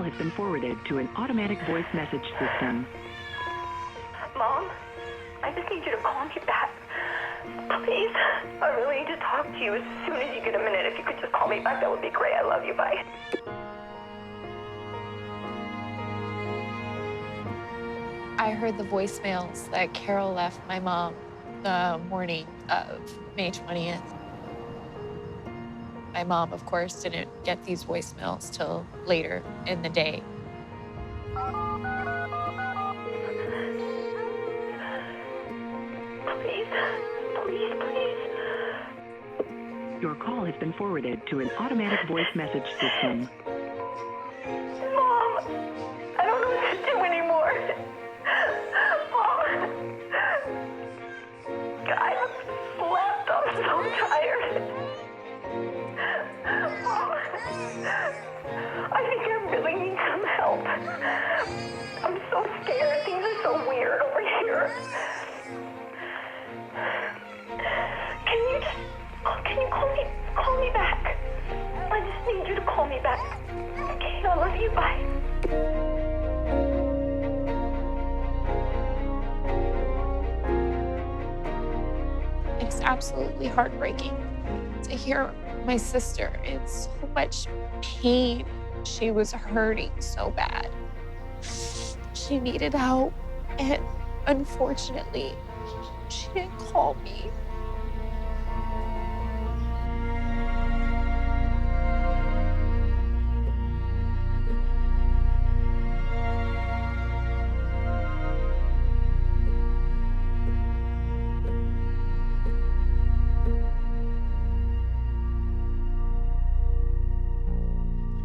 has been forwarded to an automatic voice message system. Mom, I just need you to call me back. Please. I really need to talk to you as soon as you get a minute. If you could just call me back, that would be great. I love you. Bye. I heard the voicemails that Carol left my mom the morning of May 20th. My mom, of course, didn't get these voicemails till later in the day. Please, please, please. Your call has been forwarded to an automatic voice message system. Mom, I don't know what to do anymore. Mom, I haven't slept. I'm so tired. Mom, I think I really need some help. I'm so scared. Things are so weird over here. Can you call me back? I just need you to call me back. Okay, I love you. Bye. It's absolutely heartbreaking to hear my sister in so much pain. She was hurting so bad. She needed help, and unfortunately, she didn't call me.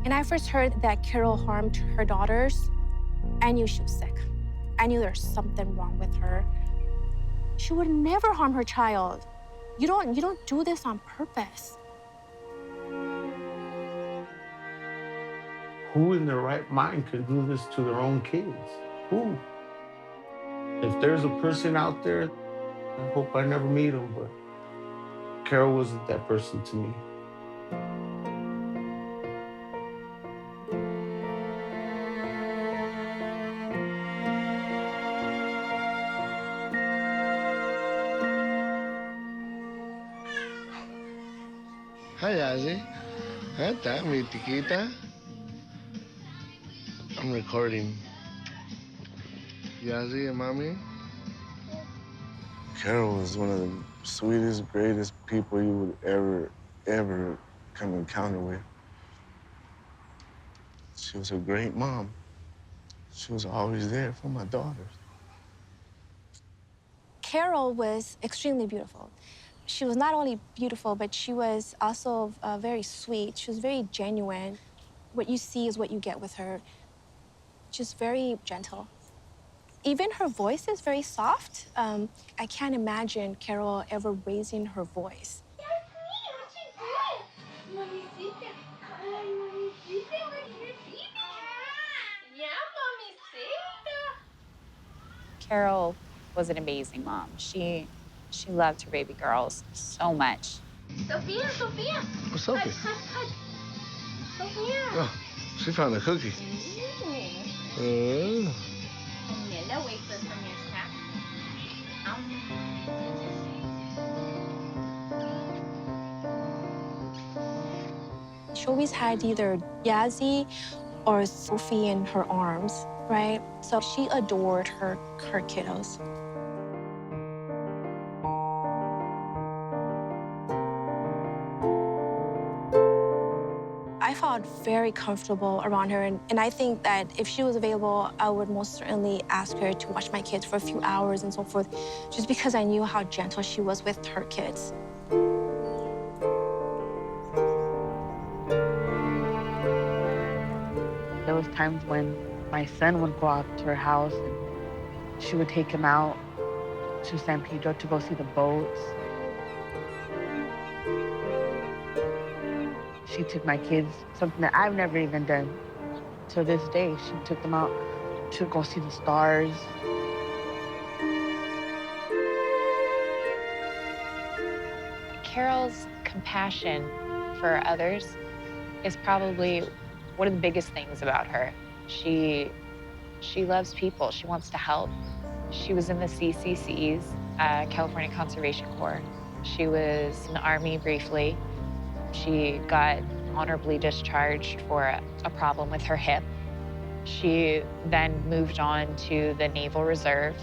When I first heard that Carol harmed her daughters, I knew she was sick. I knew there's something wrong with her. She would never harm her child. You don't do this on purpose. Who in their right mind can do this to their own kids? Who? If there's a person out there, I hope I never meet them, but Carol wasn't that person to me. Hi, Ozzy. Ata, mi tikita. I'm recording. Yazzie and Mommy? Carol was one of the sweetest, greatest people you would ever come encounter with. She was a great mom. She was always there for my daughters. Carol was extremely beautiful. She was not only beautiful, but she was also very sweet. She was very genuine. What you see is what you get with her. She's very gentle. Even her voice is very soft. I can't imagine Carol ever raising her voice. Carol was an amazing mom. She loved her baby girls so much. Sophia. What's up? Sophia. Oh, she found a cookie. She always had either Yazzie or Sophie in her arms, right? So she adored her kiddos. I felt very comfortable around her, and I think that if she was available, I would most certainly ask her to watch my kids for a few hours and so forth, just because I knew how gentle she was with her kids. There was times when my son would go out to her house and she would take him out to San Pedro to go see the boats. She took my kids, something that I've never even done. To this day, she took them out to go see the stars. Carol's compassion for others is probably one of the biggest things about her. She loves people. She wants to help. She was in the CCCs, California Conservation Corps. She was in the Army briefly. She got honorably discharged for a problem with her hip. She then moved on to the Naval Reserve.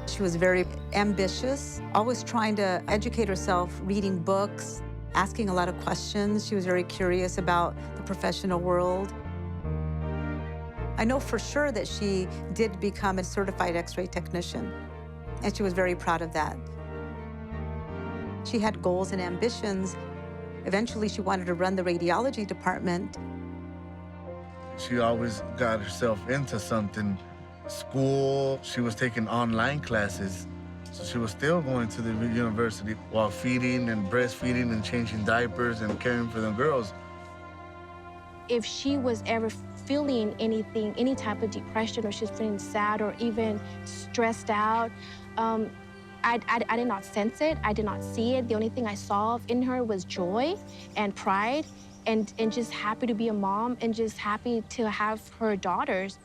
She was very ambitious, always trying to educate herself, reading books, asking a lot of questions. She was very curious about the professional world. I know for sure that she did become a certified X-ray technician, and she was very proud of that. She had goals and ambitions. Eventually, she wanted to run the radiology department. She always got herself into something. School, she was taking online classes. So she was still going to the university while feeding and breastfeeding and changing diapers and caring for the girls. If she was ever feeling anything, any type of depression, or she's feeling sad or even stressed out, I did not sense it. I did not see it. The only thing I saw in her was joy and pride and just happy to be a mom and just happy to have her daughters.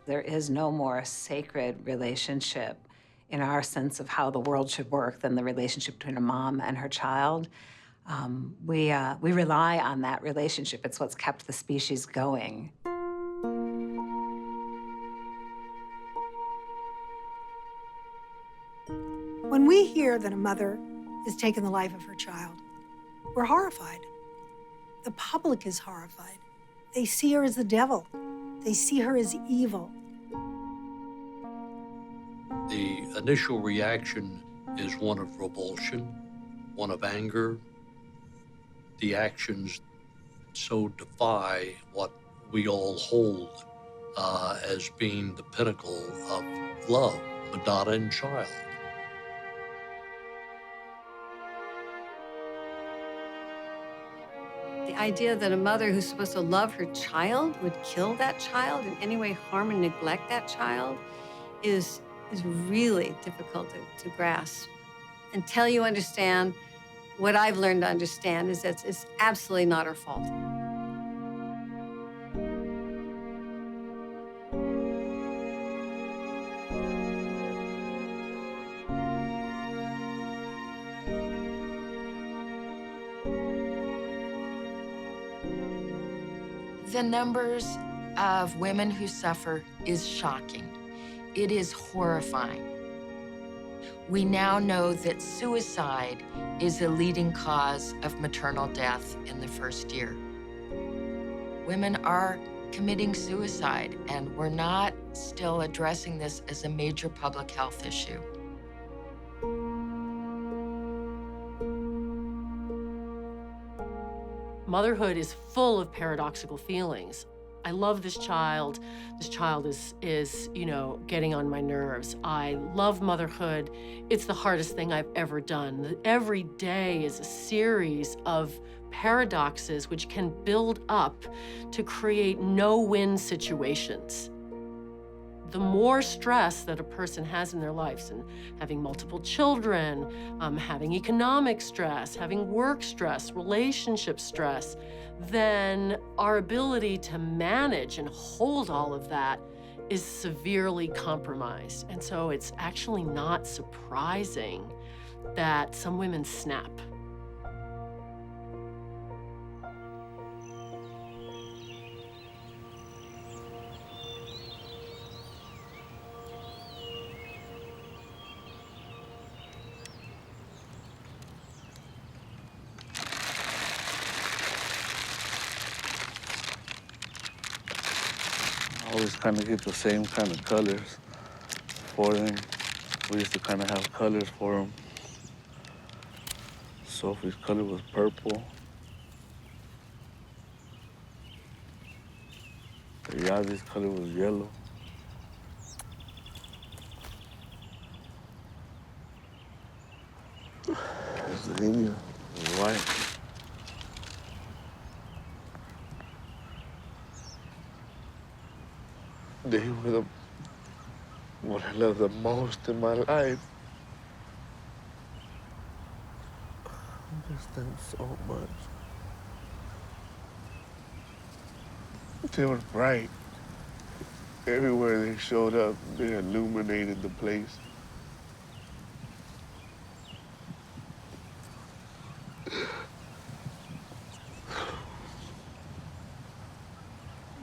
There is no more sacred relationship in our sense of how the world should work than the relationship between a mom and her child. We rely on that relationship. It's what's kept the species going. When we hear that a mother has taken the life of her child, we're horrified. The public is horrified. They see her as the devil. They see her as evil. The initial reaction is one of revulsion, one of anger. The actions so defy what we all hold as being the pinnacle of love, Madonna and child. The idea that a mother who's supposed to love her child would kill that child, in any way harm and neglect that child, is really difficult to grasp. Until you understand, what I've learned to understand is that it's absolutely not her fault. The numbers of women who suffer is shocking. It is horrifying. We now know that suicide is a leading cause of maternal death in the first year. Women are committing suicide, and we're not still addressing this as a major public health issue. Motherhood is full of paradoxical feelings. I love this child. This child is, you know, getting on my nerves. I love motherhood. It's the hardest thing I've ever done. Every day is a series of paradoxes which can build up to create no-win situations. The more stress that a person has in their lives, and having multiple children, having economic stress, having work stress, relationship stress, then our ability to manage and hold all of that is severely compromised. And so it's actually not surprising that some women snap. Always kind of get the same kind of colors for them. We used to kind of have colors for them. Sophie's color was purple. Yazi's color was yellow. Zelina was white. They were what I loved the most in my life. I miss them so much. They were bright. Everywhere they showed up, they illuminated the place.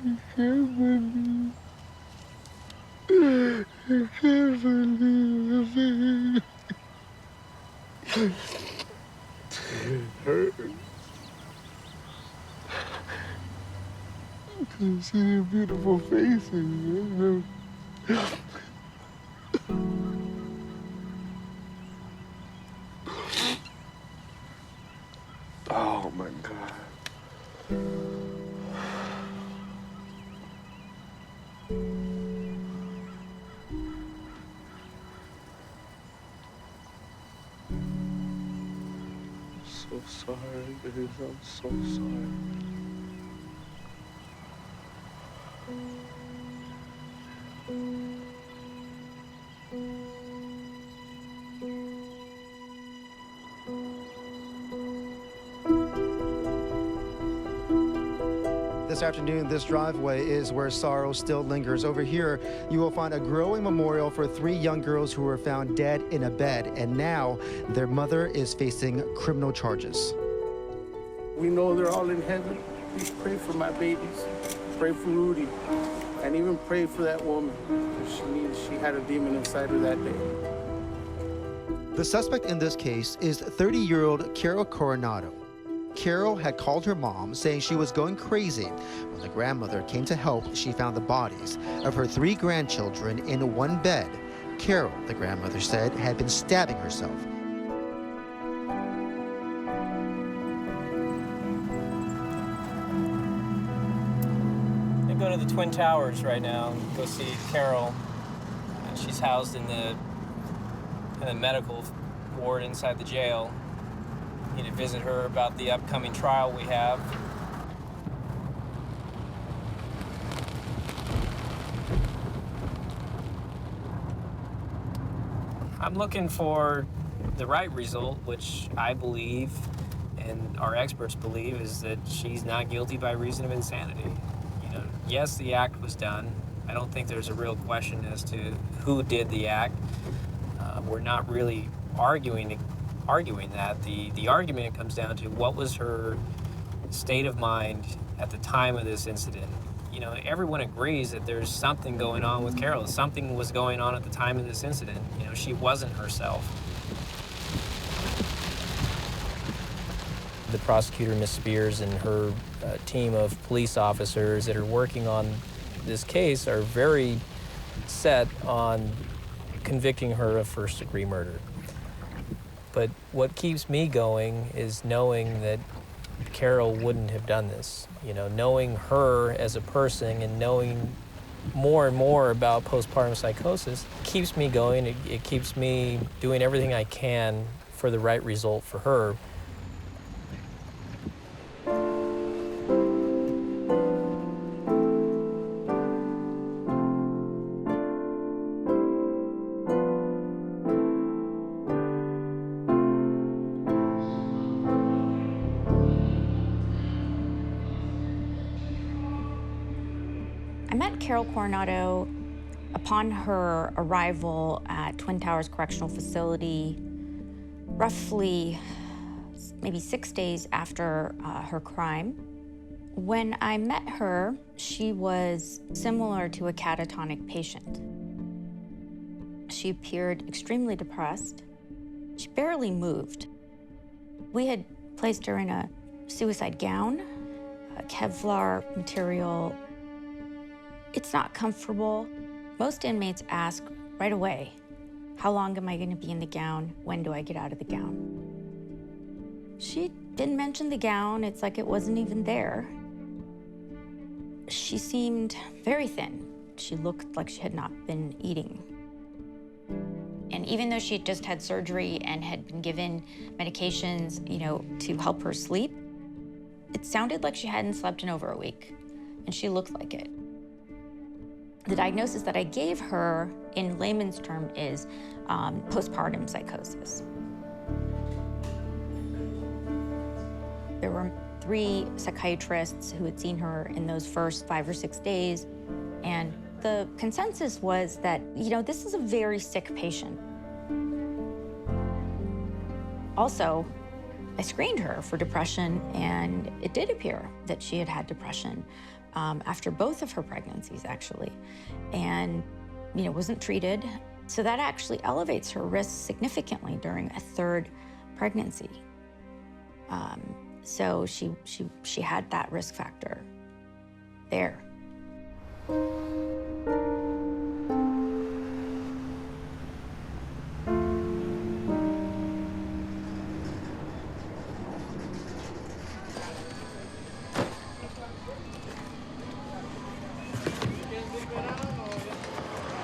I can't believe. I can't believe it. It hurt. To see their beautiful faces. Oh my God. So sorry, Liz. I'm so sorry. This afternoon, this driveway is where sorrow still lingers. Over here, you will find a growing memorial for 3 young girls who were found dead in a bed, and now their mother is facing criminal charges. We know they're all in heaven. Please pray for my babies. Pray for Rudy. And even pray for that woman. She had a demon inside her that day. The suspect in this case is 30-year-old Carol Coronado. Carol had called her mom saying she was going crazy. When the grandmother came to help, she found the bodies of her 3 grandchildren in one bed. Carol, the grandmother said, had been stabbing herself. I go to the Twin Towers right now and go see Carol. She's housed in the medical ward inside the jail. Need to visit her about the upcoming trial we have. I'm looking for the right result, which I believe and our experts believe is that she's not guilty by reason of insanity. You know, yes, the act was done. I don't think there's a real question as to who did the act. We're not really arguing that. The argument comes down to what was her state of mind at the time of this incident. You know, everyone agrees that there's something going on with Carol. Something was going on at the time of this incident. You know, she wasn't herself. The prosecutor, Ms. Spears, and her team of police officers that are working on this case are very set on convicting her of first-degree murder. But what keeps me going is knowing that Carol wouldn't have done this. You know, knowing her as a person and knowing more and more about postpartum psychosis keeps me going. It keeps me doing everything I can for the right result for her. I met Carol Coronado upon her arrival at Twin Towers Correctional Facility roughly maybe 6 days after her crime. When I met her, she was similar to a catatonic patient. She appeared extremely depressed. She barely moved. We had placed her in a suicide gown, a Kevlar material. It's not comfortable. Most inmates ask right away, how long am I going to be in the gown? When do I get out of the gown? She didn't mention the gown. It's like it wasn't even there. She seemed very thin. She looked like she had not been eating. And even though she had just had surgery and had been given medications, you know, to help her sleep, it sounded like she hadn't slept in over a week, and she looked like it. The diagnosis that I gave her in layman's term is postpartum psychosis. There were 3 psychiatrists who had seen her in those first 5 or 6 days, and the consensus was that, this is a very sick patient. Also, I screened her for depression, and it did appear that she had had depression after both of her pregnancies, actually, and, wasn't treated. So that actually elevates her risk significantly during a 3rd pregnancy. So she had that risk factor there.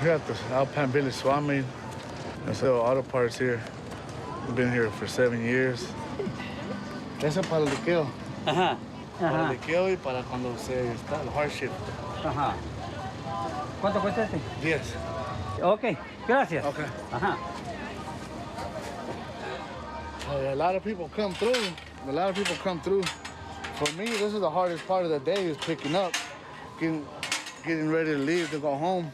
Here at the Alpine Village Swap Meet, I sell auto parts here. I've been here for 7 years. Eso para el liqueo. Ajá. Para el liqueo y para cuando se está el hardship. Ajá. ¿Cuánto cuesta este? 10. Ok, gracias. Okay. Ajá. A lot of people come through. For me, this is the hardest part of the day, is picking up, getting ready to leave to go home.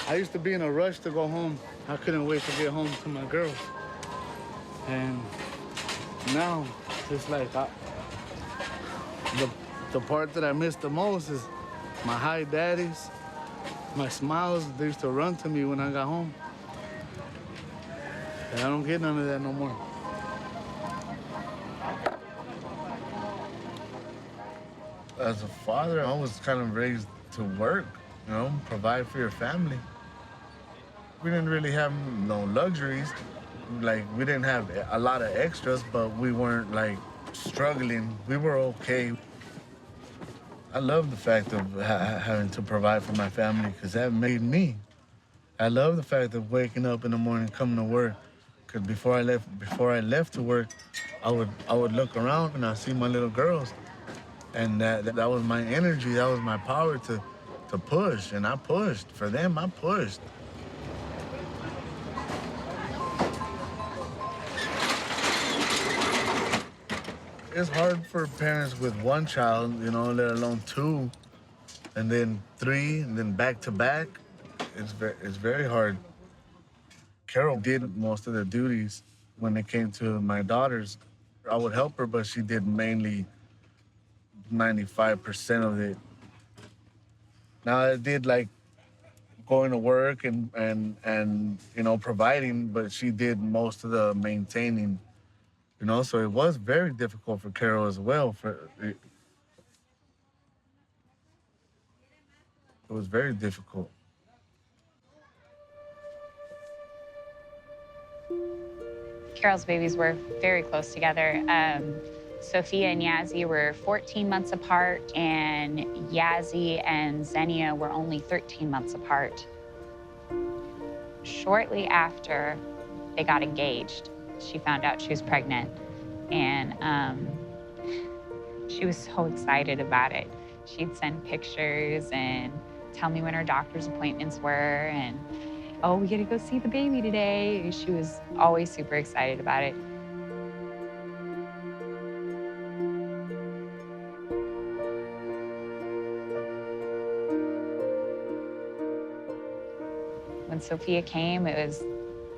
I used to be in a rush to go home. I couldn't wait to get home to my girls. And now, it's like the part that I miss the most is my hi daddies, my smiles. They used to run to me when I got home. And I don't get none of that no more. As a father, I was kind of raised to work, provide for your family. We didn't really have no luxuries. Like, we didn't have a lot of extras, but we weren't, like, struggling. We were okay. I love the fact of having to provide for my family, because that made me. I love the fact of waking up in the morning, coming to work, because before I left to work, I would look around and I see my little girls, and that was my energy, that was my power to push, and I pushed. For them, I pushed. It's hard for parents with 1 child, let alone 2, and then 3, and then back to back. It's very hard. Carol did most of the duties when it came to my daughters. I would help her, but she did mainly 95% of it. Now, I did like going to work and providing, but she did most of the maintaining. So it was very difficult for Carol as well. It was very difficult. Carol's babies were very close together. Sophia and Yazzie were 14 months apart, and Yazzie and Xenia were only 13 months apart. Shortly after they got engaged, she found out she was pregnant, and she was so excited about it. She'd send pictures and tell me when her doctor's appointments were, and, oh, we gotta go see the baby today. She was always super excited about it. When Sophia came, it was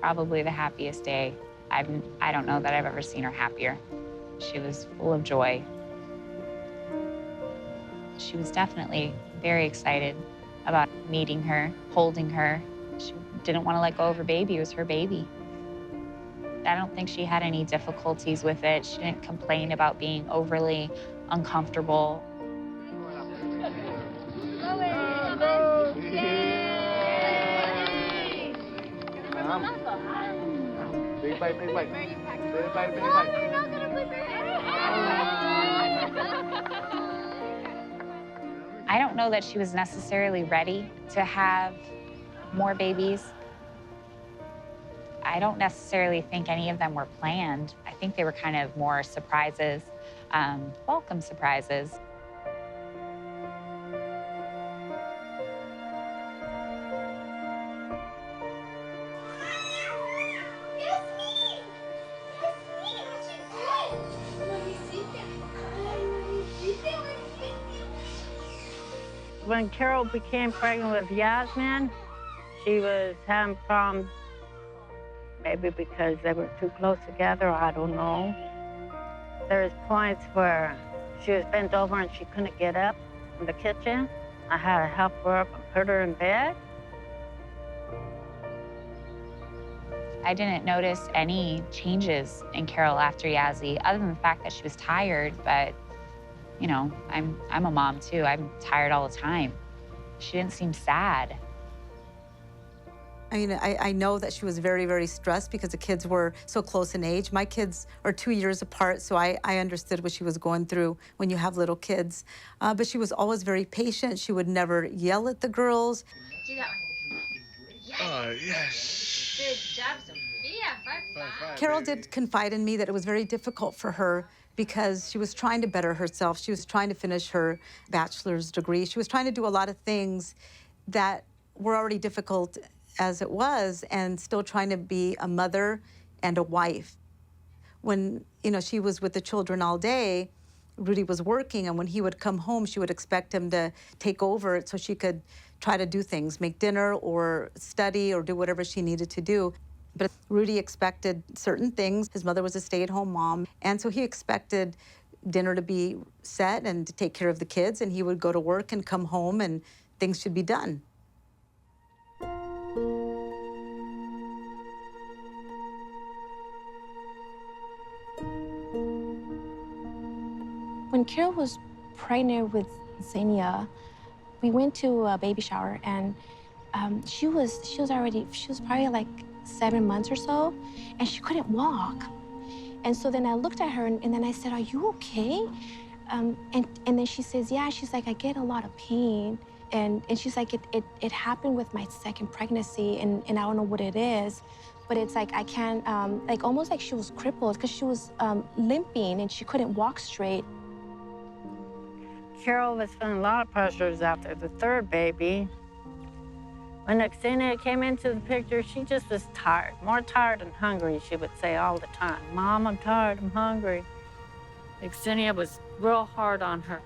probably the happiest day. I don't know that I've ever seen her happier. She was full of joy. She was definitely very excited about meeting her, holding her. She didn't want to let go of her baby. It was her baby. I don't think she had any difficulties with it. She didn't complain about being overly uncomfortable. Big bite, big bite. Big bite, big I don't know that she was necessarily ready to have more babies. I don't necessarily think any of them were planned. I think they were kind of more surprises, welcome surprises. when Carol became pregnant with Yasmin, she was having problems, maybe because they were too close together, I don't know. There was points where she was bent over and she couldn't get up in the kitchen. I had to help her up and put her in bed. I didn't notice any changes in Carol after Yazzie, other than the fact that she was tired, but you know, I'm a mom too. I'm tired all the time. She didn't seem sad. I mean, I know that she was very, very stressed because the kids were so close in age. My kids are 2 years apart, so I understood what she was going through when you have little kids. But she was always very patient. She would never yell at the girls. Do that one. Oh, yes. Good job, Sophia. Carol did confide in me that it was very difficult for her because she was trying to better herself. She was trying to finish her bachelor's degree. She was trying to do a lot of things that were already difficult as it was, and still trying to be a mother and a wife. When, you know, she was with the children all day, Rudy was working, and when he would come home, she would expect him to take over so she could try to do things, make dinner or study or do whatever she needed to do. But Rudy expected certain things. His mother was a stay-at-home mom, and so he expected dinner to be set and to take care of the kids, and he would go to work and come home and things should be done. When Carol was pregnant with Xenia, we went to a baby shower, and she was probably like 7 months or so, and she couldn't walk. And so then I looked at her, and then I said, "Are you okay?" And then she says, "Yeah." She's like, "I get a lot of pain." And she's like, it happened with my second pregnancy, and I don't know what it is, but it's like I can't, like almost like she was crippled because she was limping and she couldn't walk straight. Carol was feeling a lot of pressures after the third baby. When Xenia came into the picture, she just was tired, more tired and hungry, she would say all the time. "Mom, I'm tired, I'm hungry." Xenia was real hard on her.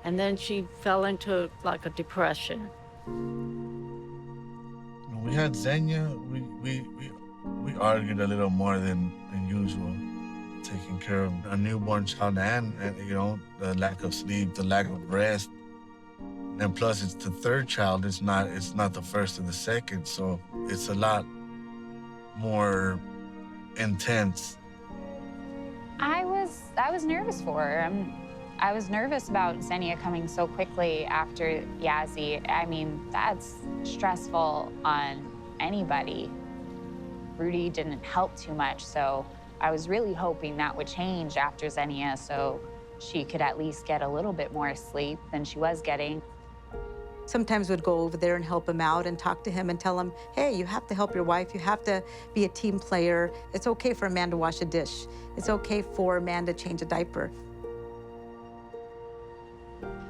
And then she fell into like a depression. When we had Xenia, we argued a little more than usual, taking care of a newborn child and you know, the lack of sleep, the lack of rest. And plus it's the third child, it's not the first or the second, so it's a lot more intense. I was nervous for her. I was nervous about Xenia coming so quickly after Yazzie. I mean, that's stressful on anybody. Rudy didn't help too much, so I was really hoping that would change after Xenia so she could at least get a little bit more sleep than she was getting. Sometimes we'd go over there and help him out and talk to him and tell him, "Hey, you have to help your wife. You have to be a team player. It's okay for a man to wash a dish. It's okay for a man to change a diaper."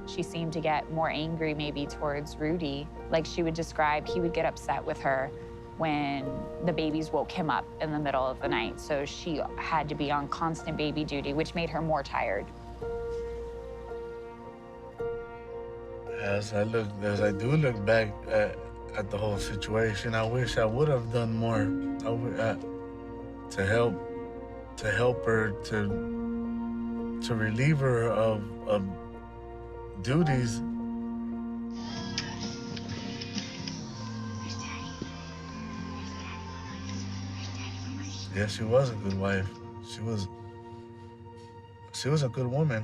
She seemed to get more angry maybe towards Rudy. Like she would describe, he would get upset with her when the babies woke him up in the middle of the night. So she had to be on constant baby duty, which made her more tired. As I do look back at the whole situation, I wish I would have done more to help her, to relieve her of duties. Yeah, she was a good wife. She was a good woman.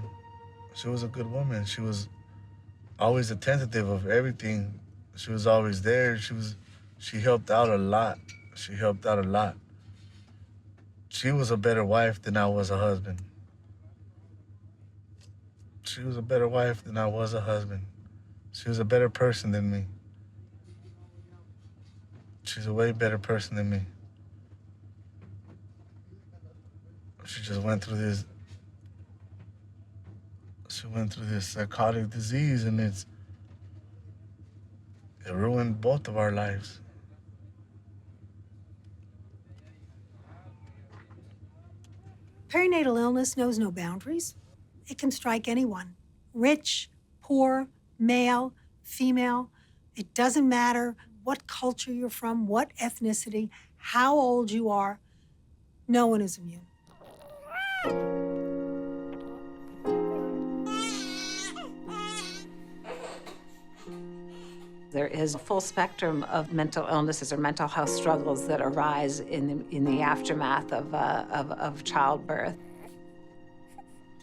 She was a good woman. She was always attentive of everything. She was always there. She helped out a lot. She helped out a lot. She was a better wife than I was a husband. She was a better wife than I was a husband. She was a better person than me. She's a way better person than me. She just went through this. She went through this psychotic disease, and it ruined both of our lives. Perinatal illness knows no boundaries. It can strike anyone, rich, poor, male, female, it doesn't matter what culture you're from, what ethnicity, how old you are, no one is immune. There is a full spectrum of mental illnesses or mental health struggles that arise in the aftermath of childbirth.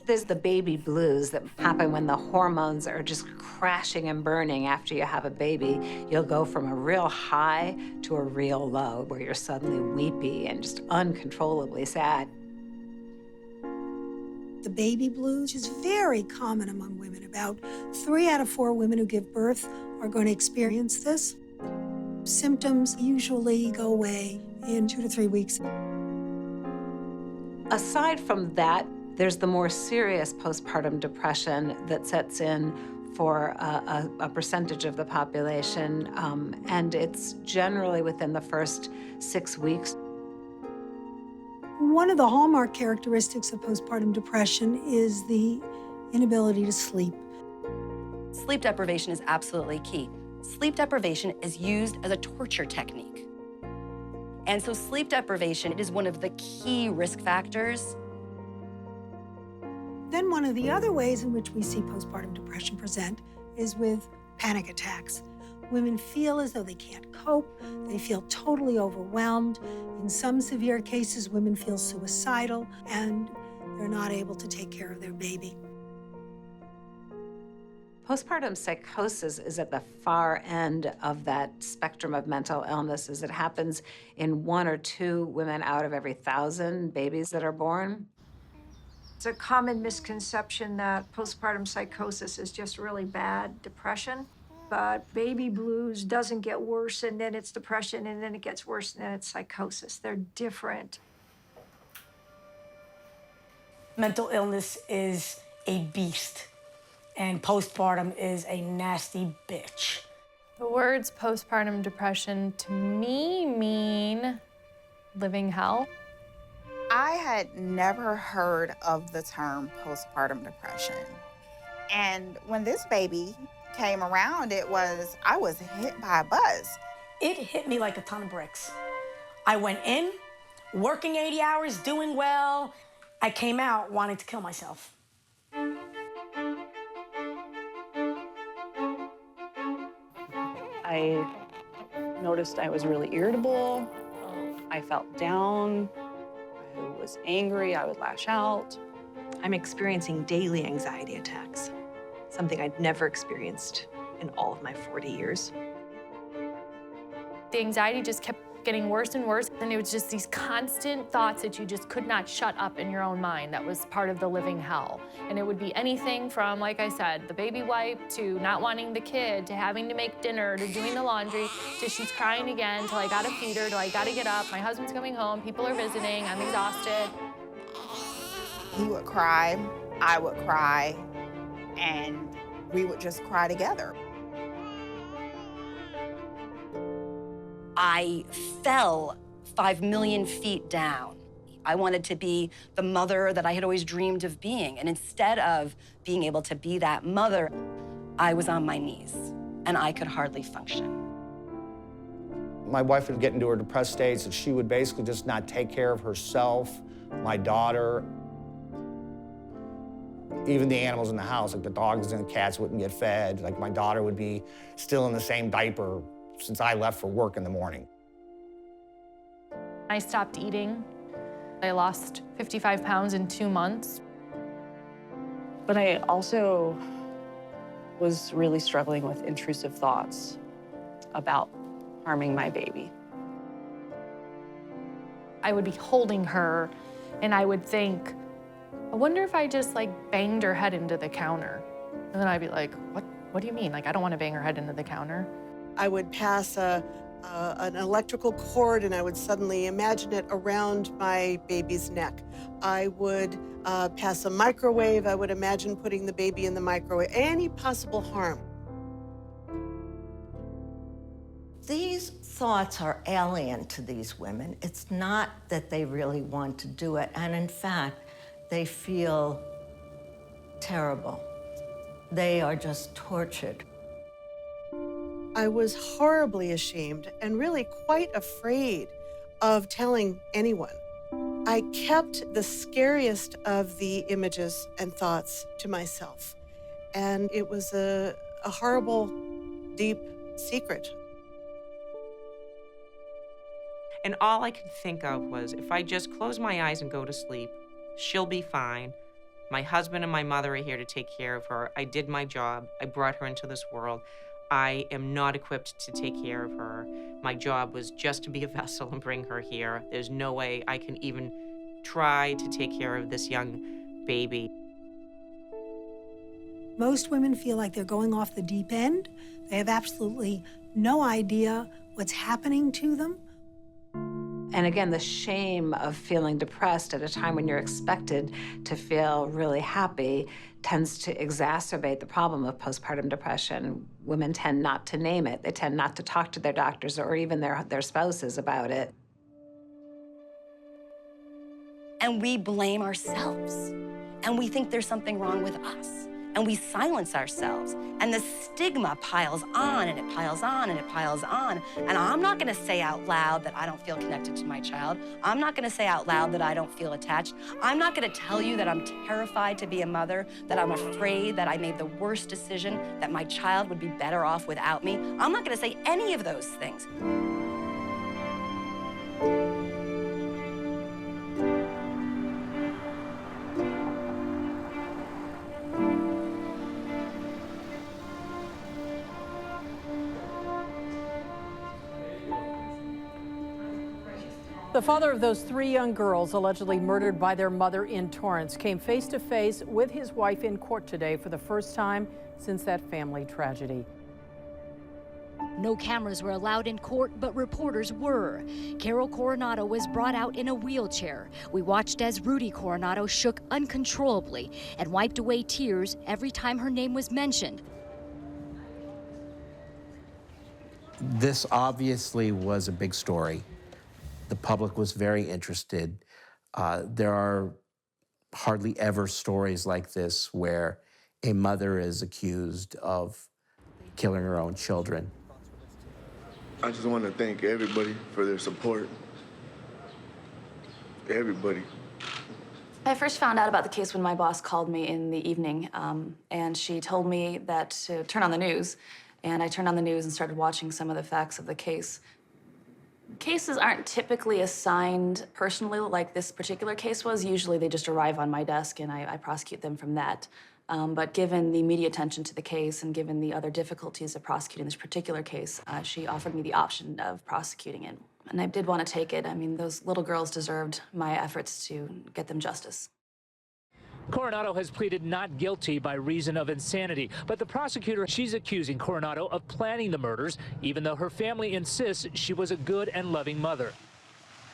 There's the baby blues that happen when the hormones are just crashing and burning after you have a baby. You'll go from a real high to a real low, where you're suddenly weepy and just uncontrollably sad. The baby blues is very common among women. About 3 out of 4 women who give birth are going to experience this. Symptoms usually go away in 2 to 3 weeks. Aside from that, there's the more serious postpartum depression that sets in for a percentage of the population, and it's generally within the first 6 weeks. One of the hallmark characteristics of postpartum depression is the inability to sleep. Sleep deprivation is absolutely key. Sleep deprivation is used as a torture technique. And so sleep deprivation is one of the key risk factors. Then one of the other ways in which we see postpartum depression present is with panic attacks. Women feel as though they can't cope. They feel totally overwhelmed. In some severe cases, women feel suicidal, and they're not able to take care of their baby. Postpartum psychosis is at the far end of that spectrum of mental illnesses. It happens in 1 or 2 women out of every 1,000 babies that are born. It's a common misconception that postpartum psychosis is just really bad depression, but baby blues doesn't get worse, and then it's depression, and then it gets worse, and then it's psychosis. They're different. Mental illness is a beast, and postpartum is a nasty bitch. The words postpartum depression to me mean living hell. I had never heard of the term postpartum depression. And when this baby came around, I was hit by a buzz. It hit me like a ton of bricks. I went in, working 80 hours, doing well. I came out wanting to kill myself. I noticed I was really irritable. I felt down. I was angry. I would lash out. I'm experiencing daily anxiety attacks, something I'd never experienced in all of my 40 years. The anxiety just kept getting worse and worse, and it was just these constant thoughts that you just could not shut up in your own mind. That was part of the living hell. And it would be anything from, like I said, the baby wipe, to not wanting the kid, to having to make dinner, to doing the laundry, to she's crying again, till I gotta feed her, till I gotta get up, my husband's coming home, people are visiting, I'm exhausted. He would cry, I would cry, and we would just cry together. I fell 5 million feet down. I wanted to be the mother that I had always dreamed of being. And instead of being able to be that mother, I was on my knees and I could hardly function. My wife would get into her depressed states and she would basically just not take care of herself, my daughter, even the animals in the house, like the dogs and the cats wouldn't get fed. Like my daughter would be still in the same diaper since I left for work in the morning. I stopped eating. I lost 55 pounds in 2 months. But I also was really struggling with intrusive thoughts about harming my baby. I would be holding her and I would think, I wonder if I just banged her head into the counter. And then I'd be like, what do you mean? I don't want to bang her head into the counter. I would pass an electrical cord and I would suddenly imagine it around my baby's neck. I would pass a microwave. I would imagine putting the baby in the microwave. Any possible harm. These thoughts are alien to these women. It's not that they really want to do it. And in fact, they feel terrible. They are just tortured. I was horribly ashamed and really quite afraid of telling anyone. I kept the scariest of the images and thoughts to myself. And it was a horrible, deep secret. And all I could think of was, if I just close my eyes and go to sleep, she'll be fine. My husband and my mother are here to take care of her. I did my job. I brought her into this world. I am not equipped to take care of her. My job was just to be a vessel and bring her here. There's no way I can even try to take care of this young baby. Most women feel like they're going off the deep end. They have absolutely no idea what's happening to them. And again, the shame of feeling depressed at a time when you're expected to feel really happy tends to exacerbate the problem of postpartum depression. Women tend not to name it. They tend not to talk to their doctors or even their spouses about it. And we blame ourselves. And we think there's something wrong with us. And we silence ourselves. And the stigma piles on, and it piles on, and it piles on. And I'm not gonna say out loud that I don't feel connected to my child. I'm not gonna say out loud that I don't feel attached. I'm not gonna tell you that I'm terrified to be a mother, that I'm afraid that I made the worst decision, that my child would be better off without me. I'm not gonna say any of those things. The father of those 3 young girls allegedly murdered by their mother in Torrance came face to face with his wife in court today for the first time since that family tragedy. No cameras were allowed in court, but reporters were. Carol Coronado was brought out in a wheelchair. We watched as Rudy Coronado shook uncontrollably and wiped away tears every time her name was mentioned. This obviously was a big story. The public was very interested. There are hardly ever stories like this where a mother is accused of killing her own children. I just want to thank everybody for their support. Everybody. I first found out about the case when my boss called me in the evening, and she told me that to turn on the news. And I turned on the news and started watching some of the facts of the case. Cases aren't typically assigned personally like this particular case was. Usually they just arrive on my desk and I prosecute them from that. But given the media attention to the case and given the other difficulties of prosecuting this particular case, she offered me the option of prosecuting it. And I did want to take it. I mean, those little girls deserved my efforts to get them justice. Coronado has pleaded not guilty by reason of insanity, but the prosecutor, she's accusing Coronado of planning the murders, even though her family insists she was a good and loving mother.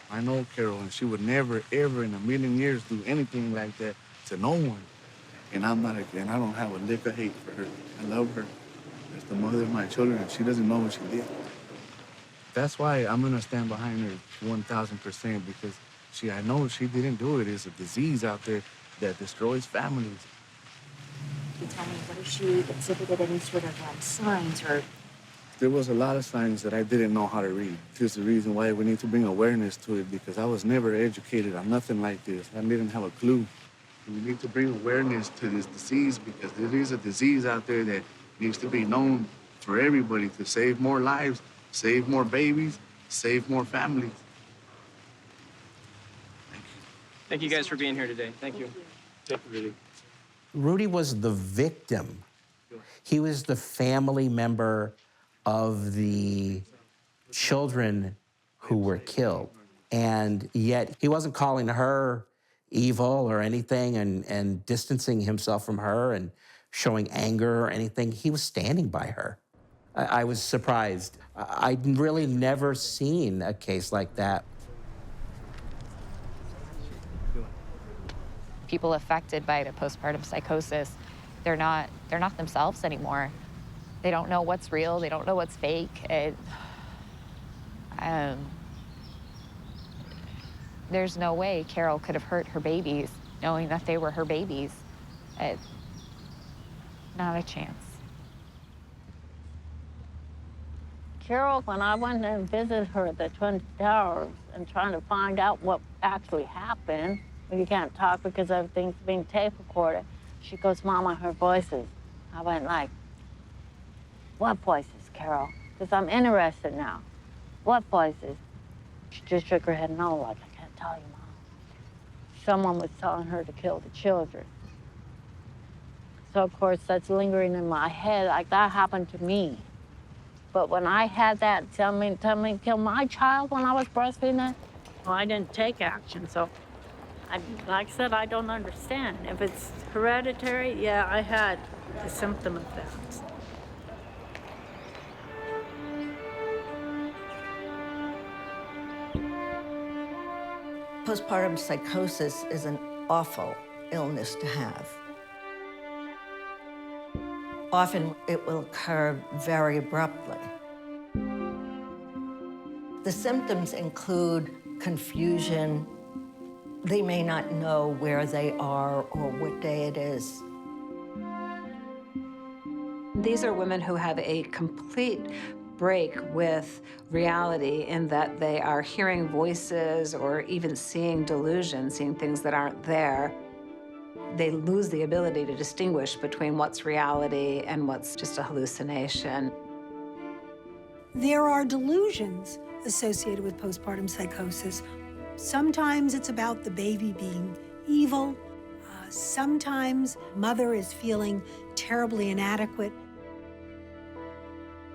I know Carol, and she would never, ever in a million years do anything like that to no one. And I don't have a lick of hate for her. I love her as the mother of my children, and she doesn't know what she did. That's why I'm gonna stand behind her 1,000%, because I know she didn't do it. It's a disease out there that destroys families. Can you tell me, what if she exhibited any sort of signs or? There was a lot of signs that I didn't know how to read. Here's the reason why we need to bring awareness to it, because I was never educated on nothing like this. I didn't have a clue. We need to bring awareness to this disease, because there is a disease out there that needs to be known for everybody to save more lives, save more babies, save more families. Thank you guys for being here today. Thank you. Thank you, Rudy. Rudy was the victim. He was the family member of the children who were killed. And yet he wasn't calling her evil or anything and distancing himself from her and showing anger or anything. He was standing by her. I was surprised. I'd really never seen a case like that. People affected by the postpartum psychosis, they're not themselves anymore. They don't know what's real, they don't know what's fake. There's no way Carol could have hurt her babies knowing that they were her babies. Not a chance. Carol, when I went and visited her at the Twin Towers and trying to find out what actually happened, you can't talk because everything's being tape recorded. She goes, Mama, her voices. I went like, what voices, Carol? Because I'm interested now. What voices? She just shook her head no, like, I can't tell you, Mom. Someone was telling her to kill the children. So, of course, that's lingering in my head, like that happened to me. But when I had that tell me to kill my child when I was breastfeeding it, well, I didn't take action. So, like I said, I don't understand. If it's hereditary, yeah, I had a symptom of that. Postpartum psychosis is an awful illness to have. Often it will occur very abruptly. The symptoms include confusion. They may not know where they are or what day it is. These are women who have a complete break with reality in that they are hearing voices or even seeing delusions, seeing things that aren't there. They lose the ability to distinguish between what's reality and what's just a hallucination. There are delusions associated with postpartum psychosis. Sometimes it's about the baby being evil. Sometimes mother is feeling terribly inadequate.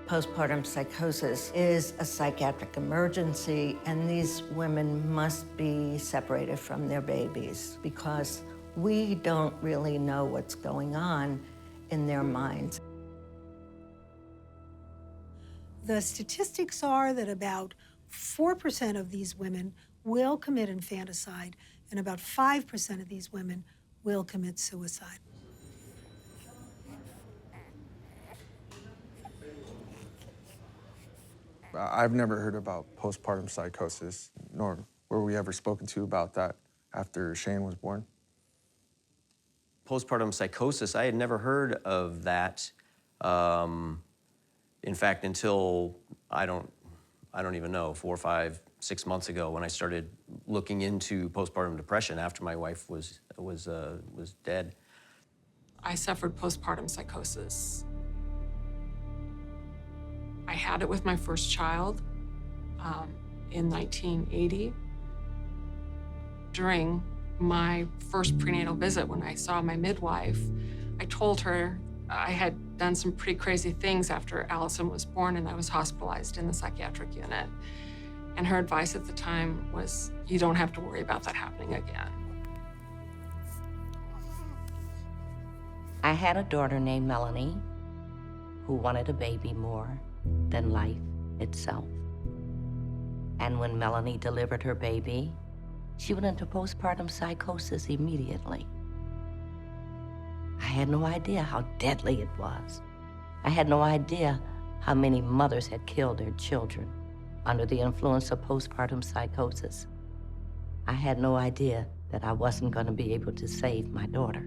Postpartum psychosis is a psychiatric emergency, and these women must be separated from their babies because we don't really know what's going on in their minds. The statistics are that about 4% of these women will commit infanticide, and about 5% of these women will commit suicide. I've never heard about postpartum psychosis, nor were we ever spoken to about that after Shane was born. Postpartum psychosis, I had never heard of that. In fact, until I don't even know, 4, 5, 6 months ago, when I started looking into postpartum depression after my wife was dead. I suffered postpartum psychosis. I had it with my first child in 1980. During my first prenatal visit, when I saw my midwife, I told her I had done some pretty crazy things after Allison was born and I was hospitalized in the psychiatric unit. And her advice at the time was, you don't have to worry about that happening again. I had a daughter named Melanie who wanted a baby more than life itself. And when Melanie delivered her baby, she went into postpartum psychosis immediately. I had no idea how deadly it was. I had no idea how many mothers had killed their children under the influence of postpartum psychosis. I had no idea that I wasn't going to be able to save my daughter.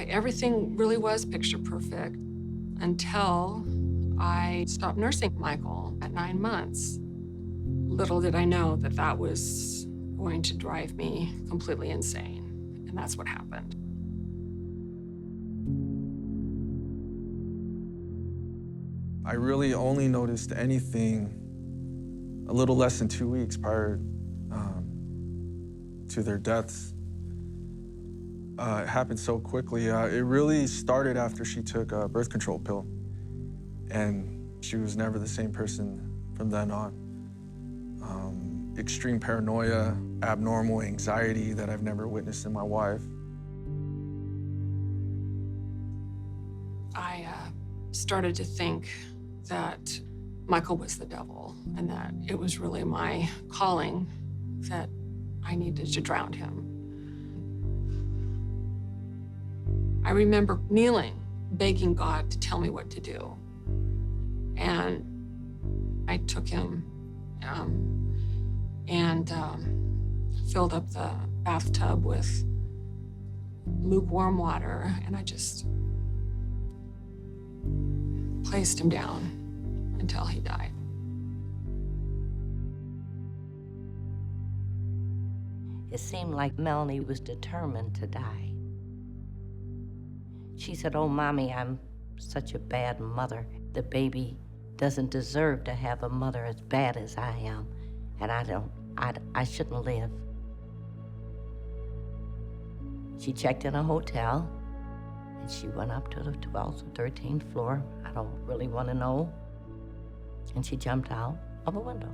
Everything really was picture perfect until I stopped nursing Michael at 9 months. Little did I know that that was going to drive me completely insane, and that's what happened. I really only noticed anything a little less than 2 weeks prior to their deaths. It happened so quickly. It really started after she took a birth control pill, and she was never the same person from then on. Extreme paranoia, abnormal anxiety that I've never witnessed in my wife. I started to think that Michael was the devil and that it was really my calling that I needed to drown him. I remember kneeling, begging God to tell me what to do. And I took him and filled up the bathtub with lukewarm water, and I just placed him down until he died. It seemed like Melanie was determined to die. She said, "Oh, Mommy, I'm such a bad mother. The baby doesn't deserve to have a mother as bad as I am, and I shouldn't live." She checked in a hotel, and she went up to the 12th or 13th floor. I don't really want to know. And she jumped out of a window.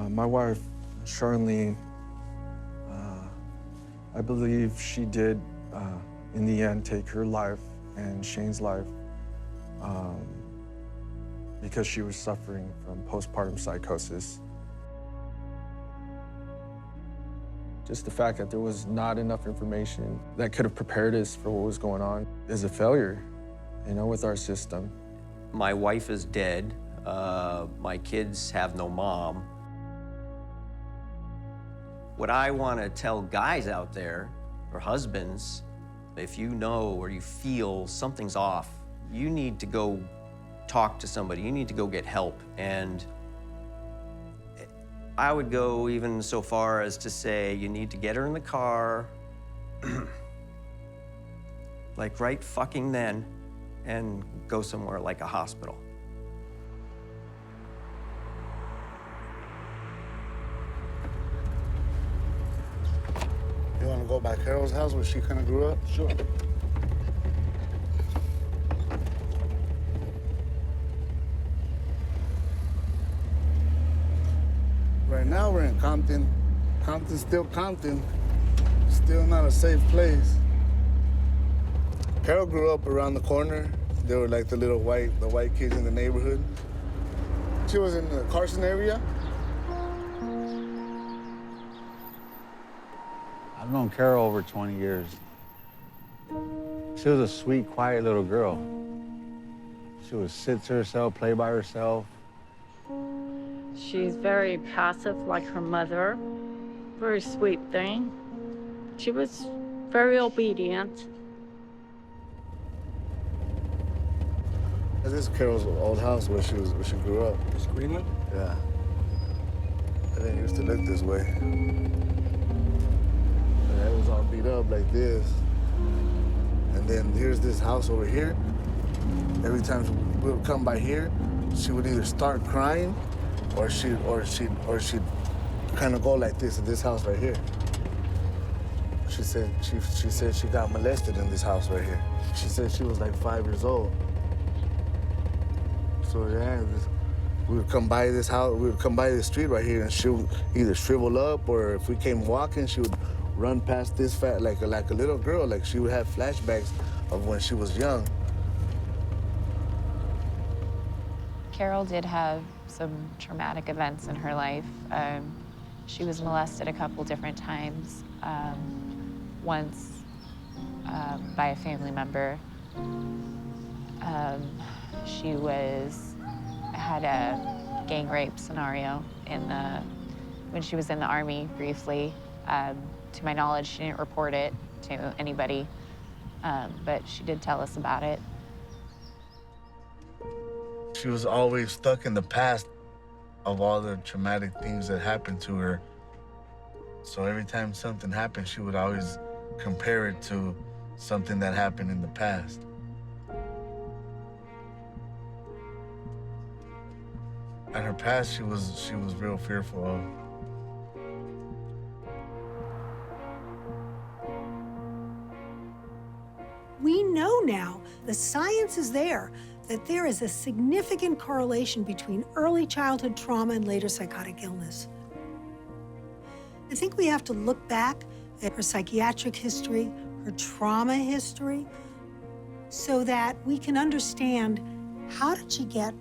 My wife, Charlene, I believe she did, in the end, take her life and Shane's life because she was suffering from postpartum psychosis. Just the fact that there was not enough information that could have prepared us for what was going on is a failure, you know, with our system. My wife is dead. My kids have no mom. What I want to tell guys out there, or husbands, if you know or you feel something's off, you need to go talk to somebody. You need to go get help. And I would go even so far as to say you need to get her in the car, like right fucking then, and go somewhere like a hospital. You want to go by Carol's house where she kind of grew up? Sure. Right now we're in Compton. Compton's still Compton. Still not a safe place. Carol grew up around the corner. They were like the white kids in the neighborhood. She was in the Carson area. I've known Carol over 20 years. She was a sweet, quiet little girl. She would sit to herself, play by herself. She's very passive like her mother. Very sweet thing. She was very obedient. This is Carol's old house where she grew up. This green one? Yeah. I didn't used to look this way. It was all beat up like this. And then here's this house over here. Every time we would come by here, she would either start crying or she'd kind of go like this in this house right here. She said she got molested in this house right here. She said she was like 5 years old. So yeah, we would come by this house, we would come by this street right here, and she would either shrivel up, or if we came walking, she would run past this like a little girl, like she would have flashbacks of when she was young. Carol did have some traumatic events in her life. She was molested a couple different times. Once by a family member. She had a gang rape scenario when she was in the Army briefly. To my knowledge, she didn't report it to anybody, but she did tell us about it. She was always stuck in the past of all the traumatic things that happened to her. So every time something happened, she would always compare it to something that happened in the past. And her past, she was real fearful of. We know now, the science is there, that there is a significant correlation between early childhood trauma and later psychotic illness. I think we have to look back at her psychiatric history, her trauma history, so that we can understand how did she get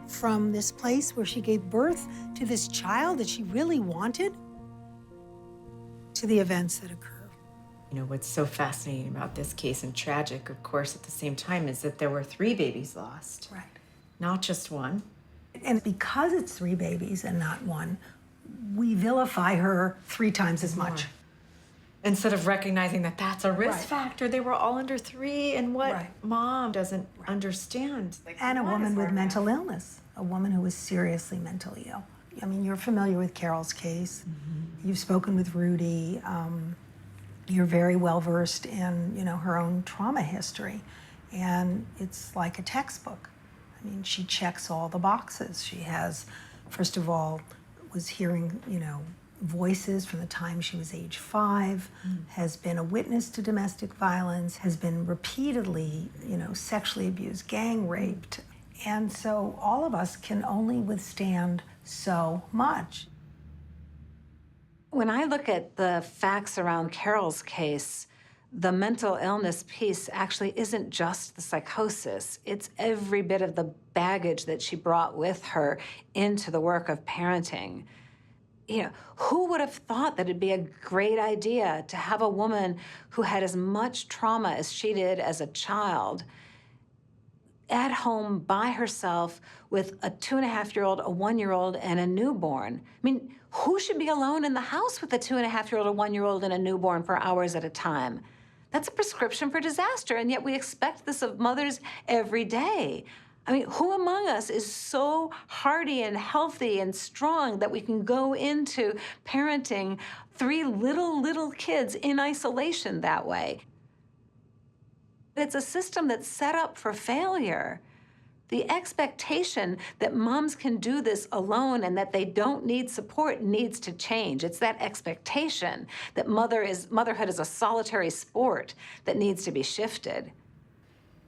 from this place where she gave birth to this child that she really wanted to the events that occurred. You know, what's so fascinating about this case, and tragic, of course, at the same time, is that there were 3 babies lost. Right. Not just one. And because it's 3 babies and not one, we vilify her 3 times as much. Instead of recognizing that that's a risk factor. They were all under 3, and what mom doesn't understand. And a woman with mental illness, a woman who was seriously mentally ill. I mean, you're familiar with Carol's case. You've spoken with Rudy. You're very well versed in, you know, her own trauma history. And it's like a textbook. I mean, she checks all the boxes. She has, first of all, was hearing, you know, voices from the time she was age 5, has been a witness to domestic violence, has been repeatedly, you know, sexually abused, gang raped. And so all of us can only withstand so much. When I look at the facts around Carol's case, the mental illness piece actually isn't just the psychosis. It's every bit of the baggage that she brought with her into the work of parenting. You know, who would have thought that it'd be a great idea to have a woman who had as much trauma as she did as a child at home by herself with a 2.5-year-old, a 1-year-old, and a newborn? I mean, who should be alone in the house with a 2.5-year-old, a 1-year-old, and a newborn for hours at a time? That's a prescription for disaster, and yet we expect this of mothers every day. I mean, who among us is so hardy and healthy and strong that we can go into parenting 3 little kids in isolation that way? It's a system that's set up for failure. The expectation that moms can do this alone and that they don't need support needs to change. It's that expectation that motherhood is a solitary sport that needs to be shifted.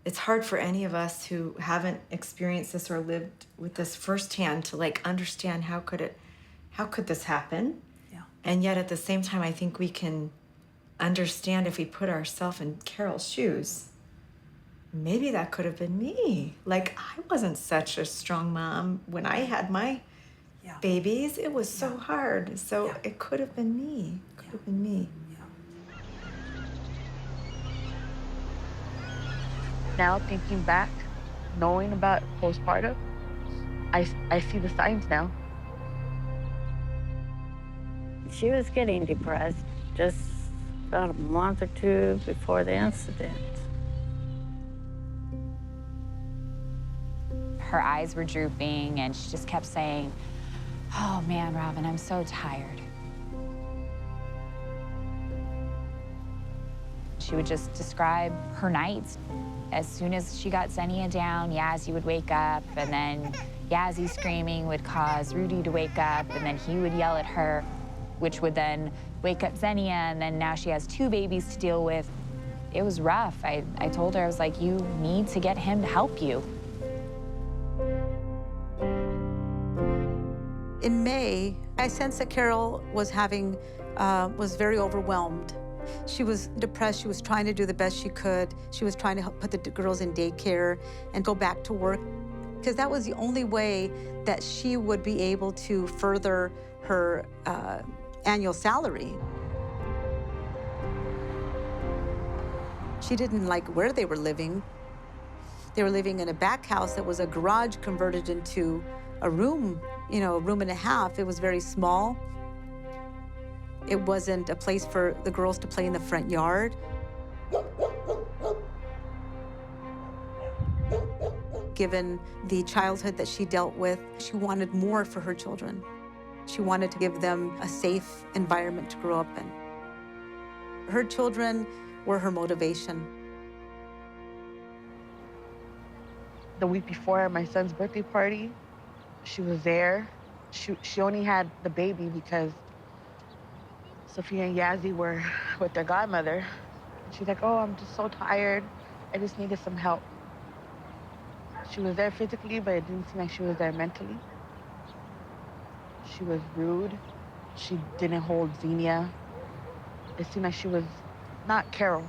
It's hard for any of us who haven't experienced this or lived with this firsthand to like understand how could this happen? Yeah. And yet at the same time, I think we can understand if we put ourselves in Carol's shoes. Maybe that could have been me. Like, I wasn't such a strong mom when I had my babies. It was so hard. So it could have been me. It could have been me. Now thinking back, knowing about postpartum, I see the signs now. She was getting depressed just about a month or 2 before the incident. Her eyes were drooping, and she just kept saying, "Oh man, Robin, I'm so tired." She would just describe her nights. As soon as she got Xenia down, Yazzie would wake up, and then Yazzie screaming would cause Rudy to wake up, and then he would yell at her, which would then wake up Xenia, and then now she has 2 babies to deal with. It was rough. I told her, I was like, you need to get him to help you. In May, I sensed that Carol was was very overwhelmed. She was depressed. She was trying to do the best she could. She was trying to help put the girls in daycare and go back to work, because that was the only way that she would be able to further her annual salary. She didn't like where they were living. They were living in a back house that was a garage converted into a room, you know, a room and a half. It was very small. It wasn't a place for the girls to play in the front yard. Given the childhood that she dealt with, she wanted more for her children. She wanted to give them a safe environment to grow up in. Her children were her motivation. The week before my son's birthday party, she was there. She only had the baby because Sophia and Yazzie were with their godmother. She's like, oh, I'm just so tired. I just needed some help. She was there physically, but it didn't seem like she was there mentally. She was rude. She didn't hold Xenia. It seemed like she was not Carol.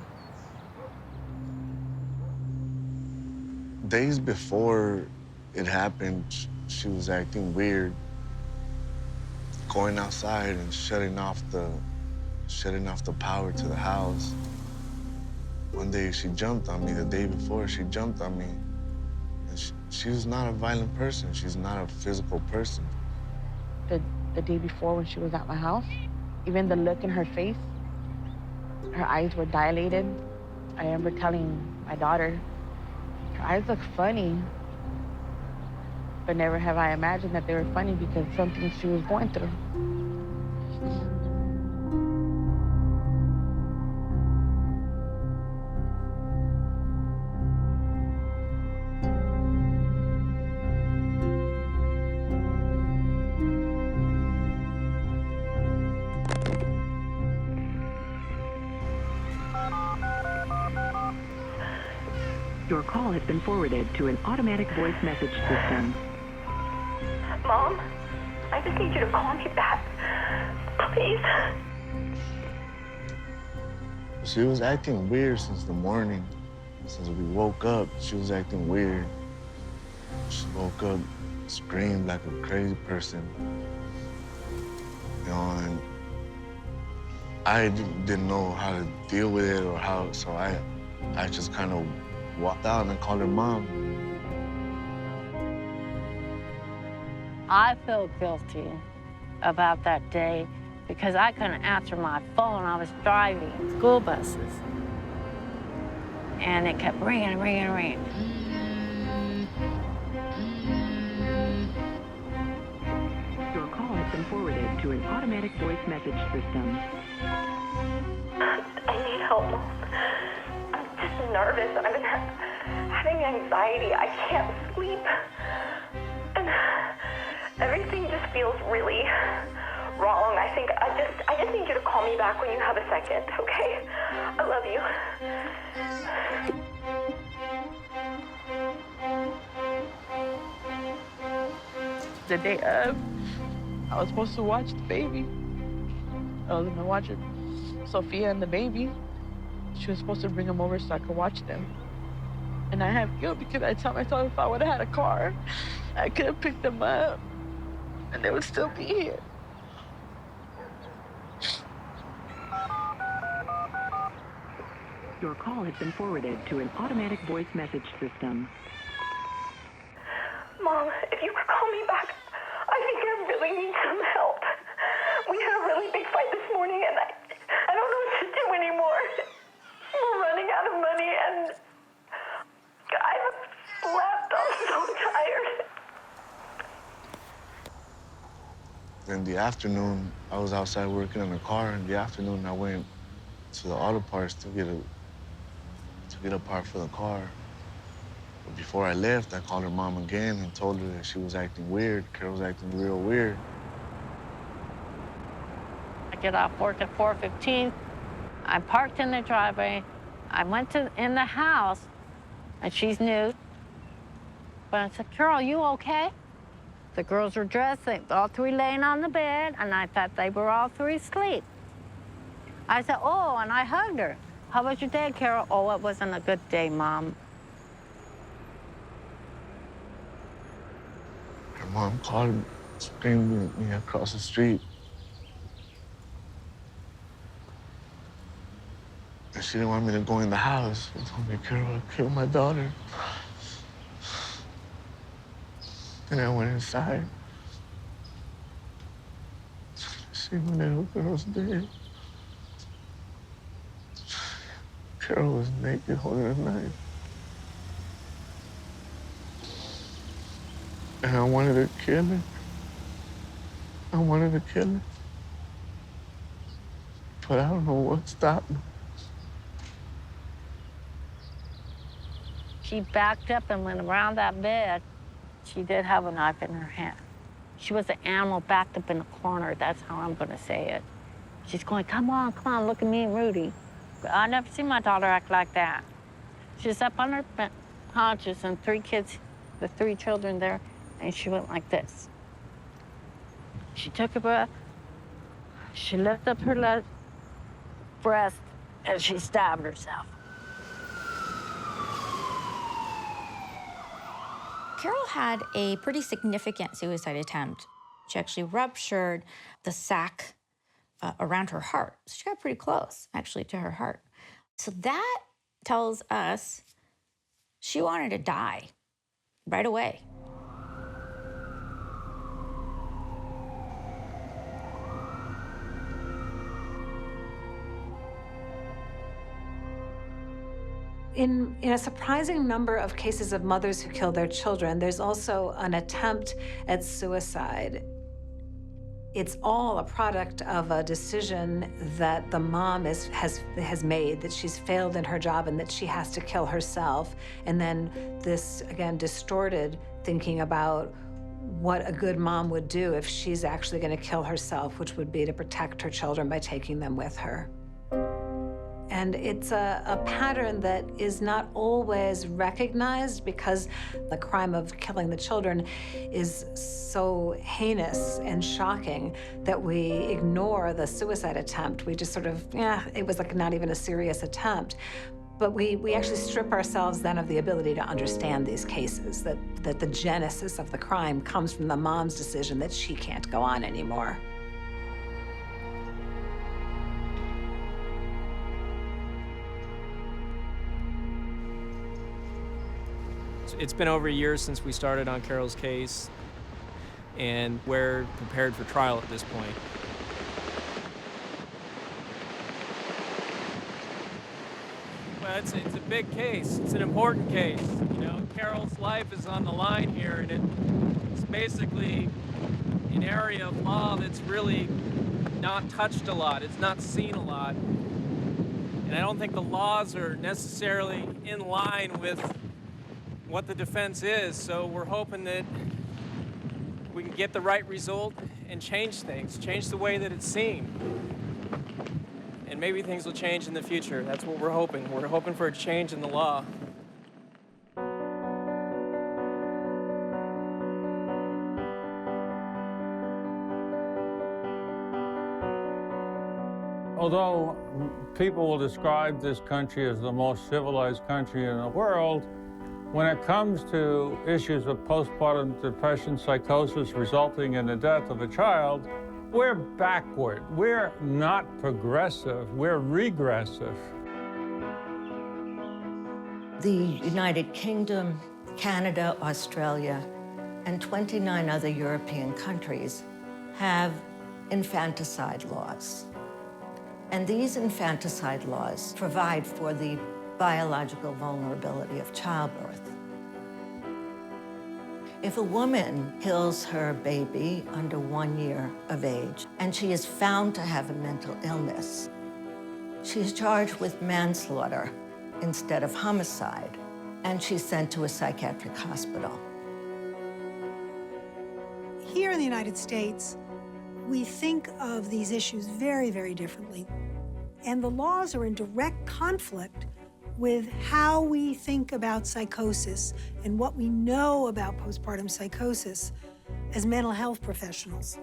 Days before it happened, she was acting weird, going outside and shutting off the power to the house. One day she jumped on me. The day before she jumped on me. And she was not a violent person. She's not a physical person. The the day before when she was at my house. Even the look in her face, her eyes were dilated. I remember telling my daughter, her eyes look funny. But never have I imagined that they were funny because something she was going through. Your call has been forwarded to an automatic voice message system. Mom, I just need you to call me back, please. She was acting weird since the morning. Since we woke up, she was acting weird. She woke up, screamed like a crazy person. You know, and I didn't know how to deal with it or how, so I just kind of walked out and called her mom. I feel guilty about that day because I couldn't answer my phone. I was driving school buses. And it kept ringing and ringing and ringing. Your call has been forwarded to an automatic voice message system. I need help, Mom. I'm just nervous. I've been having anxiety. I can't sleep. And everything just feels really wrong. I think I just need you to call me back when you have a second, okay? I love you. The day of, I was supposed to watch the baby. I was gonna watch Sophia and the baby. She was supposed to bring them over so I could watch them. And I have guilt because I tell myself if I would have had a car, I could have picked them up and they would still be here. Your call has been forwarded to an automatic voice message system. Mom, if you could call me back, I think I really need some help. We had a really big fight this morning and I don't know what to do anymore. We're running out of money and I haven't slept. I'm so tired. In the afternoon, I was outside working in a car. In the afternoon, I went to the auto parts to get a part for the car. But before I left, I called her mom again and told her that she was acting weird. Carol was acting real weird. I get off work at 4:15. I parked in the driveway. I went in the house, and she's new. But I said, Carol, you okay? The girls were dressed, all three laying on the bed, and I thought they were all three asleep. I said, oh, and I hugged her. How was your day, Carol? Oh, it wasn't a good day, Mom. Her mom called, screaming at me across the street. And she didn't want me to go in the house. She told me, Carol, I killed my daughter. Then I went inside. See my little girl's dead. Carol was naked holding a knife. And I wanted to kill her. I wanted to kill her. But I don't know what stopped me. She backed up and went around that bed. She did have a knife in her hand. She was an animal backed up in a corner. That's how I'm gonna say it. She's going, come on, look at me and Rudy. I never seen my daughter act like that. She's up on her haunches and three kids, the three children there, and she went like this. She took a breath, she lifted up her left breast, and she stabbed herself. Carol had a pretty significant suicide attempt. She actually ruptured the sac around her heart. So she got pretty close, actually, to her heart. So that tells us she wanted to die right away. In a surprising number of cases of mothers who kill their children, there's also an attempt at suicide. It's all a product of a decision that the mom has made, that she's failed in her job and that she has to kill herself. And then this, again, distorted thinking about what a good mom would do if she's actually going to kill herself, which would be to protect her children by taking them with her. And it's a pattern that is not always recognized because the crime of killing the children is so heinous and shocking that we ignore the suicide attempt. We just sort of, it was like not even a serious attempt. But we actually strip ourselves then of the ability to understand these cases, that the genesis of the crime comes from the mom's decision that she can't go on anymore. It's been over a year since we started on Carol's case, and we're prepared for trial at this point. Well, it's a big case. It's an important case. You know, Carol's life is on the line here, and it's basically an area of law that's really not touched a lot. It's not seen a lot. And I don't think the laws are necessarily in line with what the defense is, so we're hoping that we can get the right result and change things, change the way that it's seen. And maybe things will change in the future. That's what we're hoping. We're hoping for a change in the law. Although people will describe this country as the most civilized country in the world, when it comes to issues of postpartum depression psychosis resulting in the death of a child, we're backward. We're not progressive. We're regressive. The United Kingdom, Canada, Australia, and 29 other European countries have infanticide laws. And these infanticide laws provide for the biological vulnerability of childbirth. If a woman kills her baby under 1 year of age and she is found to have a mental illness, she is charged with manslaughter instead of homicide, and she's sent to a psychiatric hospital. Here in the United States, we think of these issues very, very differently. And the laws are in direct conflict with how we think about psychosis and what we know about postpartum psychosis as mental health professionals.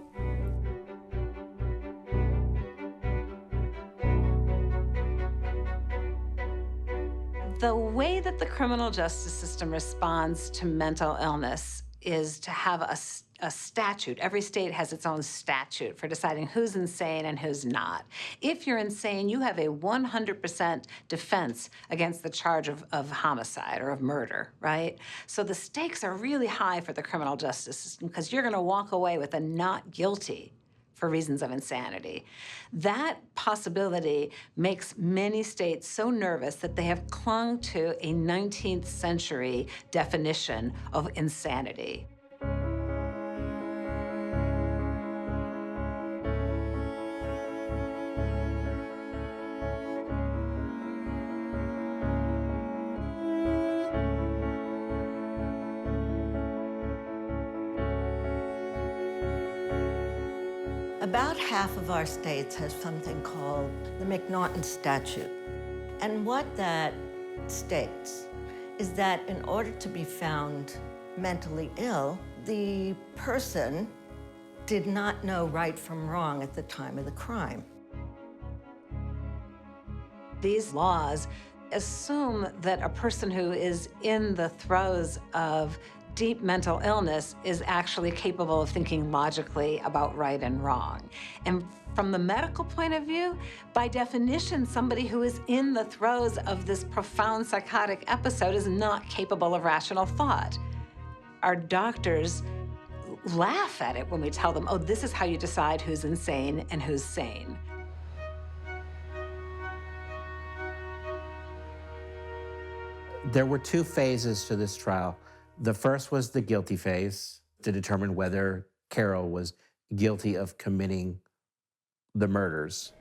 The way that the criminal justice system responds to mental illness is to have a statute. Every state has its own statute for deciding who's insane and who's not. If you're insane, you have a 100% defense against the charge of homicide or of murder, right? So the stakes are really high for the criminal justice system because you're gonna walk away with a not guilty for reasons of insanity. That possibility makes many states so nervous that they have clung to a 19th century definition of insanity. About half of our states have something called the McNaughton Statute. And what that states is that in order to be found mentally ill, the person did not know right from wrong at the time of the crime. These laws assume that a person who is in the throes of deep mental illness is actually capable of thinking logically about right and wrong. And from the medical point of view, by definition, somebody who is in the throes of this profound psychotic episode is not capable of rational thought. Our doctors laugh at it when we tell them, oh, this is how you decide who's insane and who's sane. There were two phases to this trial. The first was the guilty phase to determine whether Carol was guilty of committing the murders,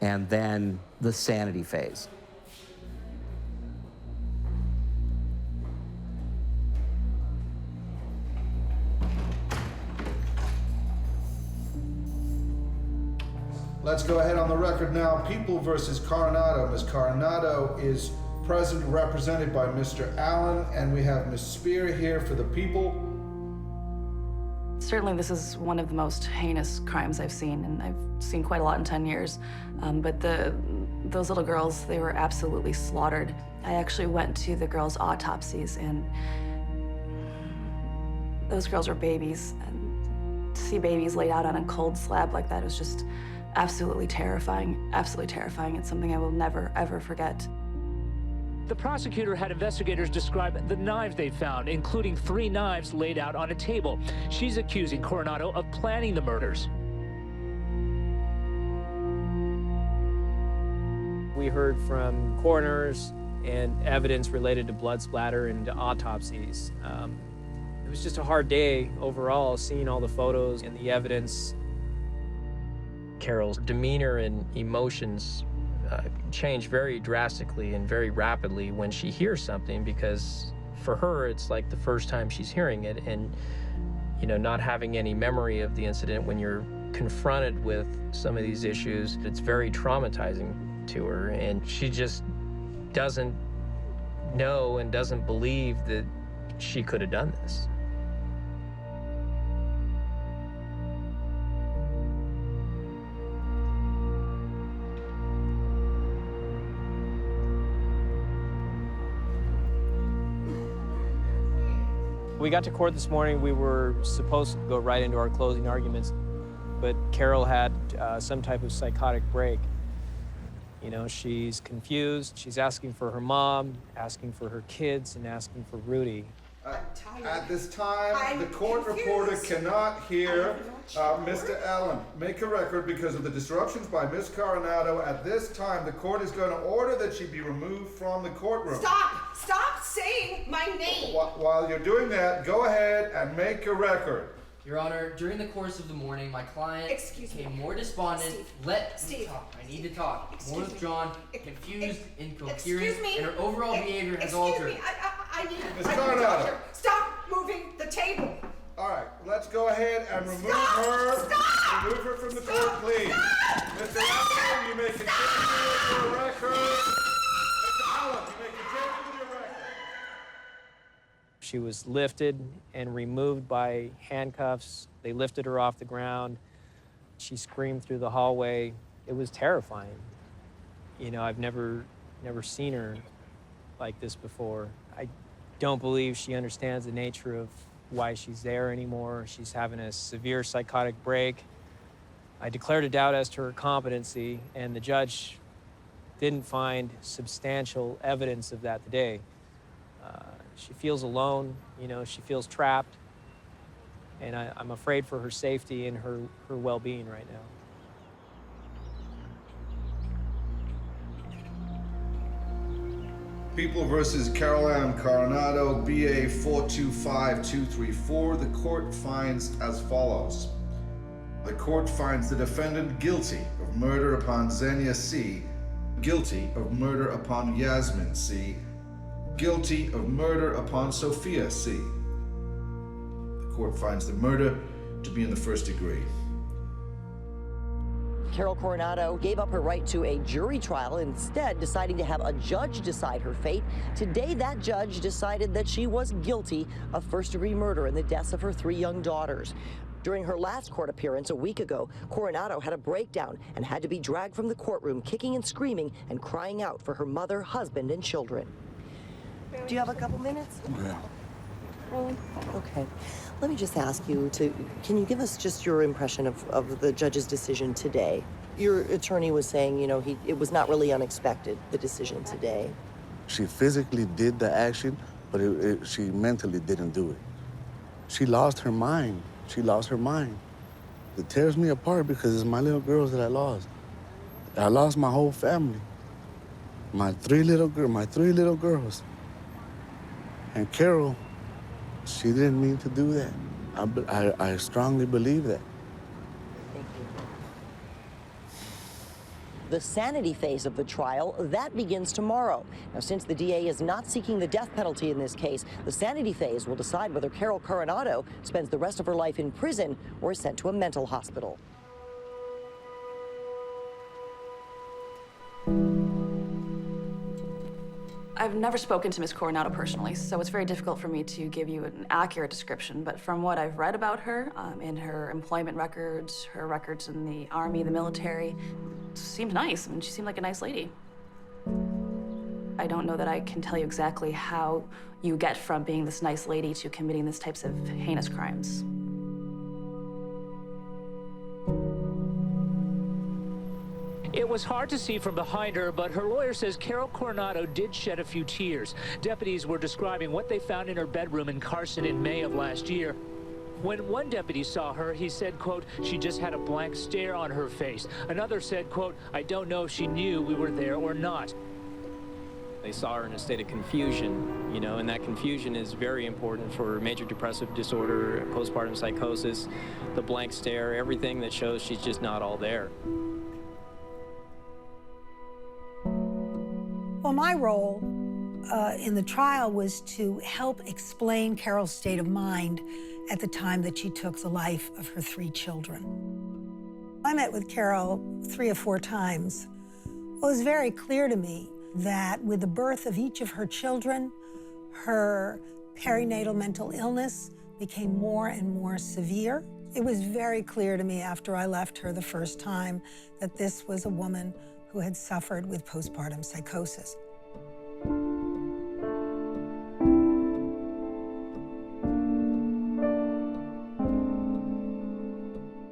and then the sanity phase. Let's go ahead on the record now. People versus Coronado. Ms. Coronado is present, represented by Mr. Allen, and we have Ms. Spear here for the people. Certainly, this is one of the most heinous crimes I've seen, and I've seen quite a lot in 10 years. But those little girls, they were absolutely slaughtered. I actually went to the girls' autopsies, and those girls were babies. And to see babies laid out on a cold slab like that was just absolutely terrifying. Absolutely terrifying. It's something I will never, ever forget. The prosecutor had investigators describe the knives they found, including 3 knives laid out on a table. She's accusing Coronado of planning the murders. We heard from coroners and evidence related to blood splatter and to autopsies. It was just a hard day overall, seeing all the photos and the evidence. Carol's demeanor and emotions change very drastically and very rapidly when she hears something, because for her it's like the first time she's hearing it, and not having any memory of the incident, when you're confronted with some of these issues, it's very traumatizing to her, and she just doesn't know and doesn't believe that she could have done this. We got to court this morning. We were supposed to go right into our closing arguments, but Carol had some type of psychotic break. She's confused. She's asking for her mom, asking for her kids, and asking for Rudy. At this time, the court reporter cannot hear Mr. Allen. Make a record because of the disruptions by Ms. Coronado. At this time, the court is going to order that she be removed from the courtroom. Stop! Stop saying my name! While you're doing that, go ahead and make a record. Your Honor, during the course of the morning, my client became more despondent. Let me talk. I need to talk. More withdrawn, confused, incoherent, and her overall behavior has altered. I need Ms. Coronado. Stop moving the table. All right, let's go ahead and remove her. Stop! Remove her from the court, please. Mr. Allen, you may continue with your record. Mr. Allen, you may continue with your record. She was lifted and removed by handcuffs. They lifted her off the ground. She screamed through the hallway. It was terrifying. I've never seen her like this before. I don't believe she understands the nature of why she's there anymore. She's having a severe psychotic break. I declared a doubt as to her competency, and the judge didn't find substantial evidence of that today. She feels alone, she feels trapped, and I'm afraid for her safety and her well-being right now. People versus Carol Coronado, BA 425234. The court finds as follows. The court finds the defendant guilty of murder upon Xenia C., guilty of murder upon Yasmin C., guilty of murder upon Sophia C. The court finds the murder to be in the first degree. Carol Coronado gave up her right to a jury trial, instead deciding to have a judge decide her fate. Today, that judge decided that she was guilty of first-degree murder in the deaths of her 3 young daughters. During her last court appearance a week ago, Coronado had a breakdown and had to be dragged from the courtroom, kicking and screaming and crying out for her mother, husband, and children. Do you have a couple minutes? Yeah. Okay. Let me just ask you can you give us just your impression of the judge's decision today? Your attorney was saying, it was not really unexpected, the decision today. She physically did the action, but she mentally didn't do it. She lost her mind. She lost her mind. It tears me apart because it's my little girls that I lost. I lost my whole family. My three little girls. And Carol, she didn't mean to do that. I strongly believe that. The sanity phase of the trial, that begins tomorrow. Now, since the DA is not seeking the death penalty in this case, the sanity phase will decide whether Carol Coronado spends the rest of her life in prison or is sent to a mental hospital. I've never spoken to Ms. Coronado personally, so it's very difficult for me to give you an accurate description, but from what I've read about her, in her employment records, her records in the Army, the military, seems nice. I mean, she seemed like a nice lady. I don't know that I can tell you exactly how you get from being this nice lady to committing these types of heinous crimes. It was hard to see from behind her, but her lawyer says Carol Coronado did shed a few tears. Deputies were describing what they found in her bedroom in Carson in May of last year. When one deputy saw her, he said, quote, she just had a blank stare on her face. Another said, quote, I don't know if she knew we were there or not. They saw her in a state of confusion, you know, and that confusion is very important for major depressive disorder, postpartum psychosis, the blank stare, everything that shows she's just not all there. Well, my role in the trial was to help explain Carol's state of mind at the time that she took the life of her 3 children. I met with Carol 3 or 4 times. It was very clear to me that with the birth of each of her children, her perinatal mental illness became more and more severe. It was very clear to me after I left her the first time that this was a woman who had suffered with postpartum psychosis.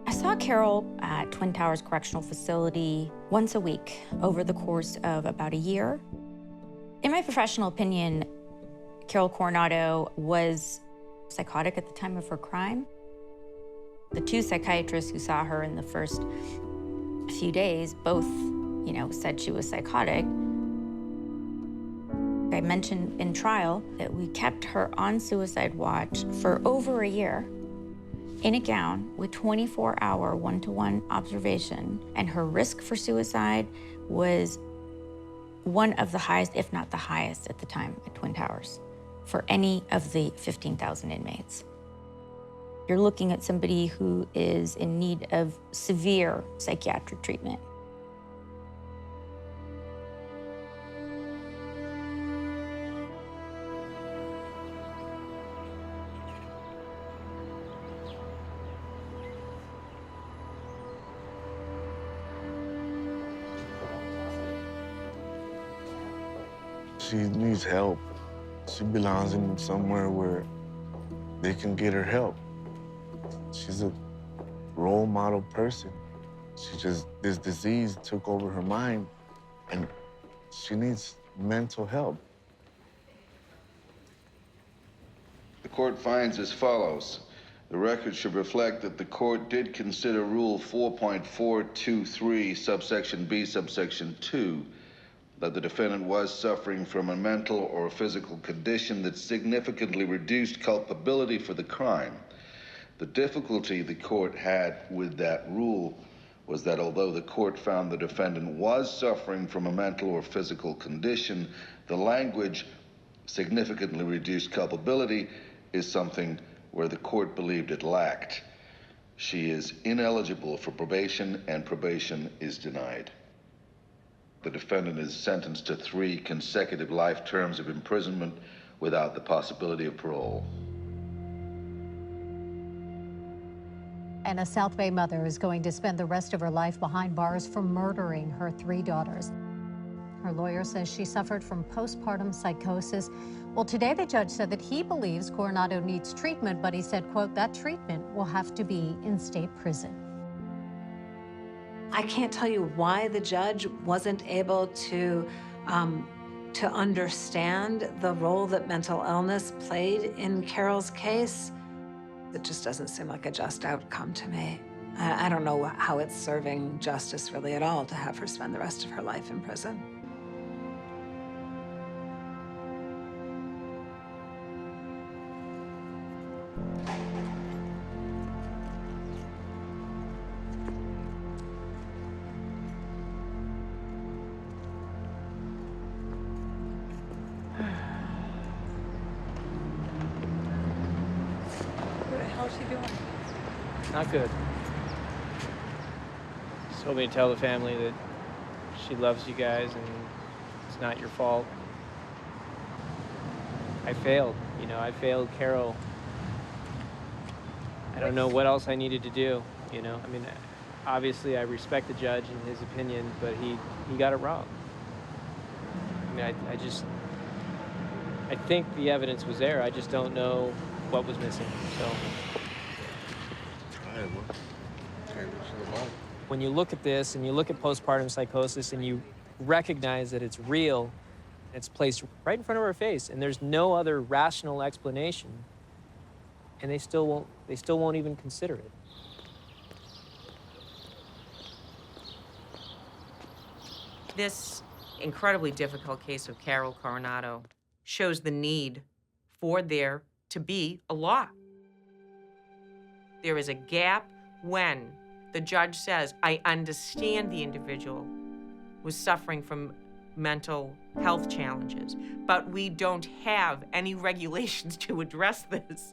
I saw Carol at Twin Towers Correctional Facility once a week over the course of about a year. In my professional opinion, Carol Coronado was psychotic at the time of her crime. The 2 psychiatrists who saw her in the first few days both, said she was psychotic. I mentioned in trial that we kept her on suicide watch for over a year in a gown with 24-hour one-to-one observation, and her risk for suicide was one of the highest, if not the highest at the time at Twin Towers, for any of the 15,000 inmates. You're looking at somebody who is in need of severe psychiatric treatment. She needs help. She belongs in somewhere where they can get her help. She's a role model person. This disease took over her mind, and she needs mental help. The court finds as follows. The record should reflect that the court did consider Rule 4.423, subsection B, subsection 2, that the defendant was suffering from a mental or physical condition that significantly reduced culpability for the crime. The difficulty the court had with that rule was that although the court found the defendant was suffering from a mental or physical condition, the language significantly reduced culpability is something where the court believed it lacked. She is ineligible for probation, and probation is denied. The defendant is sentenced to 3 consecutive life terms of imprisonment without the possibility of parole. And a South Bay mother is going to spend the rest of her life behind bars for murdering her 3 daughters. Her lawyer says she suffered from postpartum psychosis. Well, today the judge said that he believes Coronado needs treatment, but he said, quote, that treatment will have to be in state prison. I can't tell you why the judge wasn't able to understand the role that mental illness played in Carol's case. It just doesn't seem like a just outcome to me. I don't know how it's serving justice really at all to have her spend the rest of her life in prison. What the hell is she doing? Not good. She told me to tell the family that she loves you guys and it's not your fault. I failed, you know, I failed Carol. I don't know what else I needed to do, you know? I mean, obviously I respect the judge and his opinion, but he got it wrong. I mean, I think the evidence was there. I just don't know what was missing, so. When you look at this and you look at postpartum psychosis and you recognize that it's real, it's placed right in front of our face and there's no other rational explanation, and they still won't even consider it. This incredibly difficult case of Carol Coronado shows the need for there to be a law. There is a gap when the judge says, I understand the individual was suffering from mental health challenges, but we don't have any regulations to address this.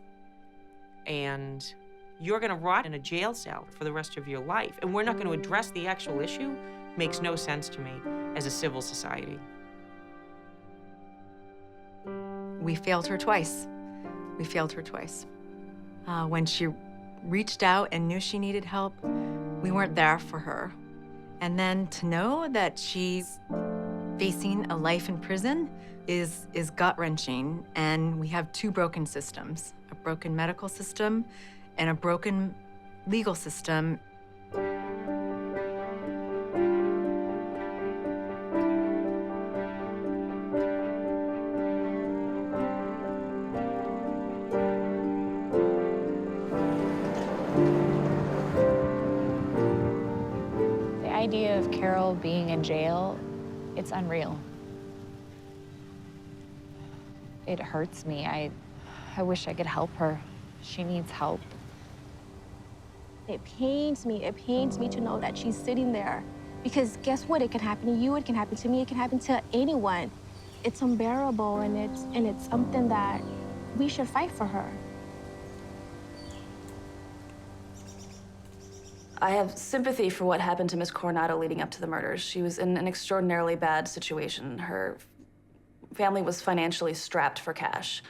And you're gonna rot in a jail cell for the rest of your life, and we're not gonna address the actual issue, makes no sense to me as a civil society. We failed her twice. We failed her twice. When she reached out and knew she needed help, we weren't there for her. And then to know that she's facing a life in prison is gut-wrenching, and we have two broken systems, a broken medical system and a broken legal system. The idea of Carol being in jail, it's unreal. It hurts me. I wish I could help her. She needs help. It pains me to know that she's sitting there. Because guess what? It can happen to you, it can happen to me, it can happen to anyone. It's unbearable, and it's something that we should fight for her. I have sympathy for what happened to Ms. Coronado leading up to the murders. She was in an extraordinarily bad situation. Her family was financially strapped for cash.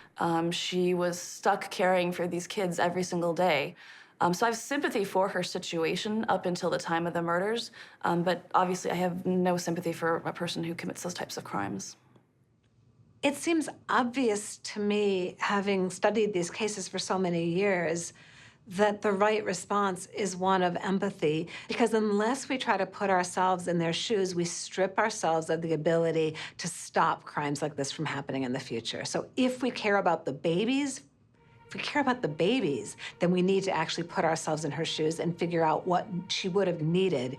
She was stuck caring for these kids every single day. So I have sympathy for her situation up until the time of the murders, but obviously I have no sympathy for a person who commits those types of crimes. It seems obvious to me, having studied these cases for so many years, that the right response is one of empathy, because unless we try to put ourselves in their shoes, we strip ourselves of the ability to stop crimes like this from happening in the future. So if we care about the babies, then we need to actually put ourselves in her shoes and figure out what she would have needed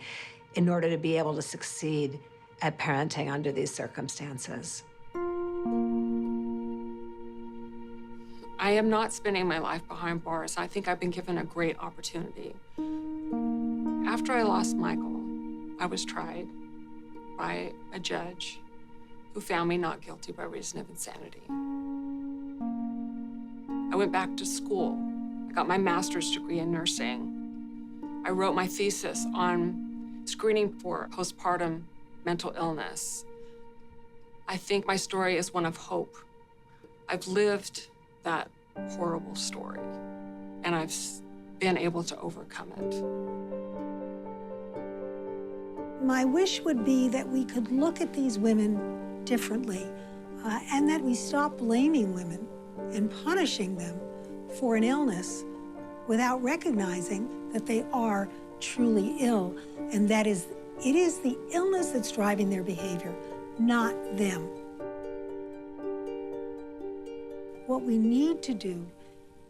in order to be able to succeed at parenting under these circumstances. I am not spending my life behind bars. I think I've been given a great opportunity. After I lost Michael, I was tried by a judge who found me not guilty by reason of insanity. I went back to school. I got my master's degree in nursing. I wrote my thesis on screening for postpartum mental illness. I think my story is one of hope. I've lived that horrible story, and I've been able to overcome it. My wish would be that we could look at these women differently, and that we stop blaming women and punishing them for an illness without recognizing that they are truly ill, and that it is the illness that's driving their behavior, not them. What we need to do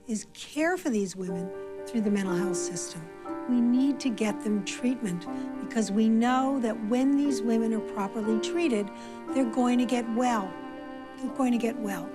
is care for these women through the mental health system. We need to get them treatment, because we know that when these women are properly treated, they're going to get well. They're going to get well.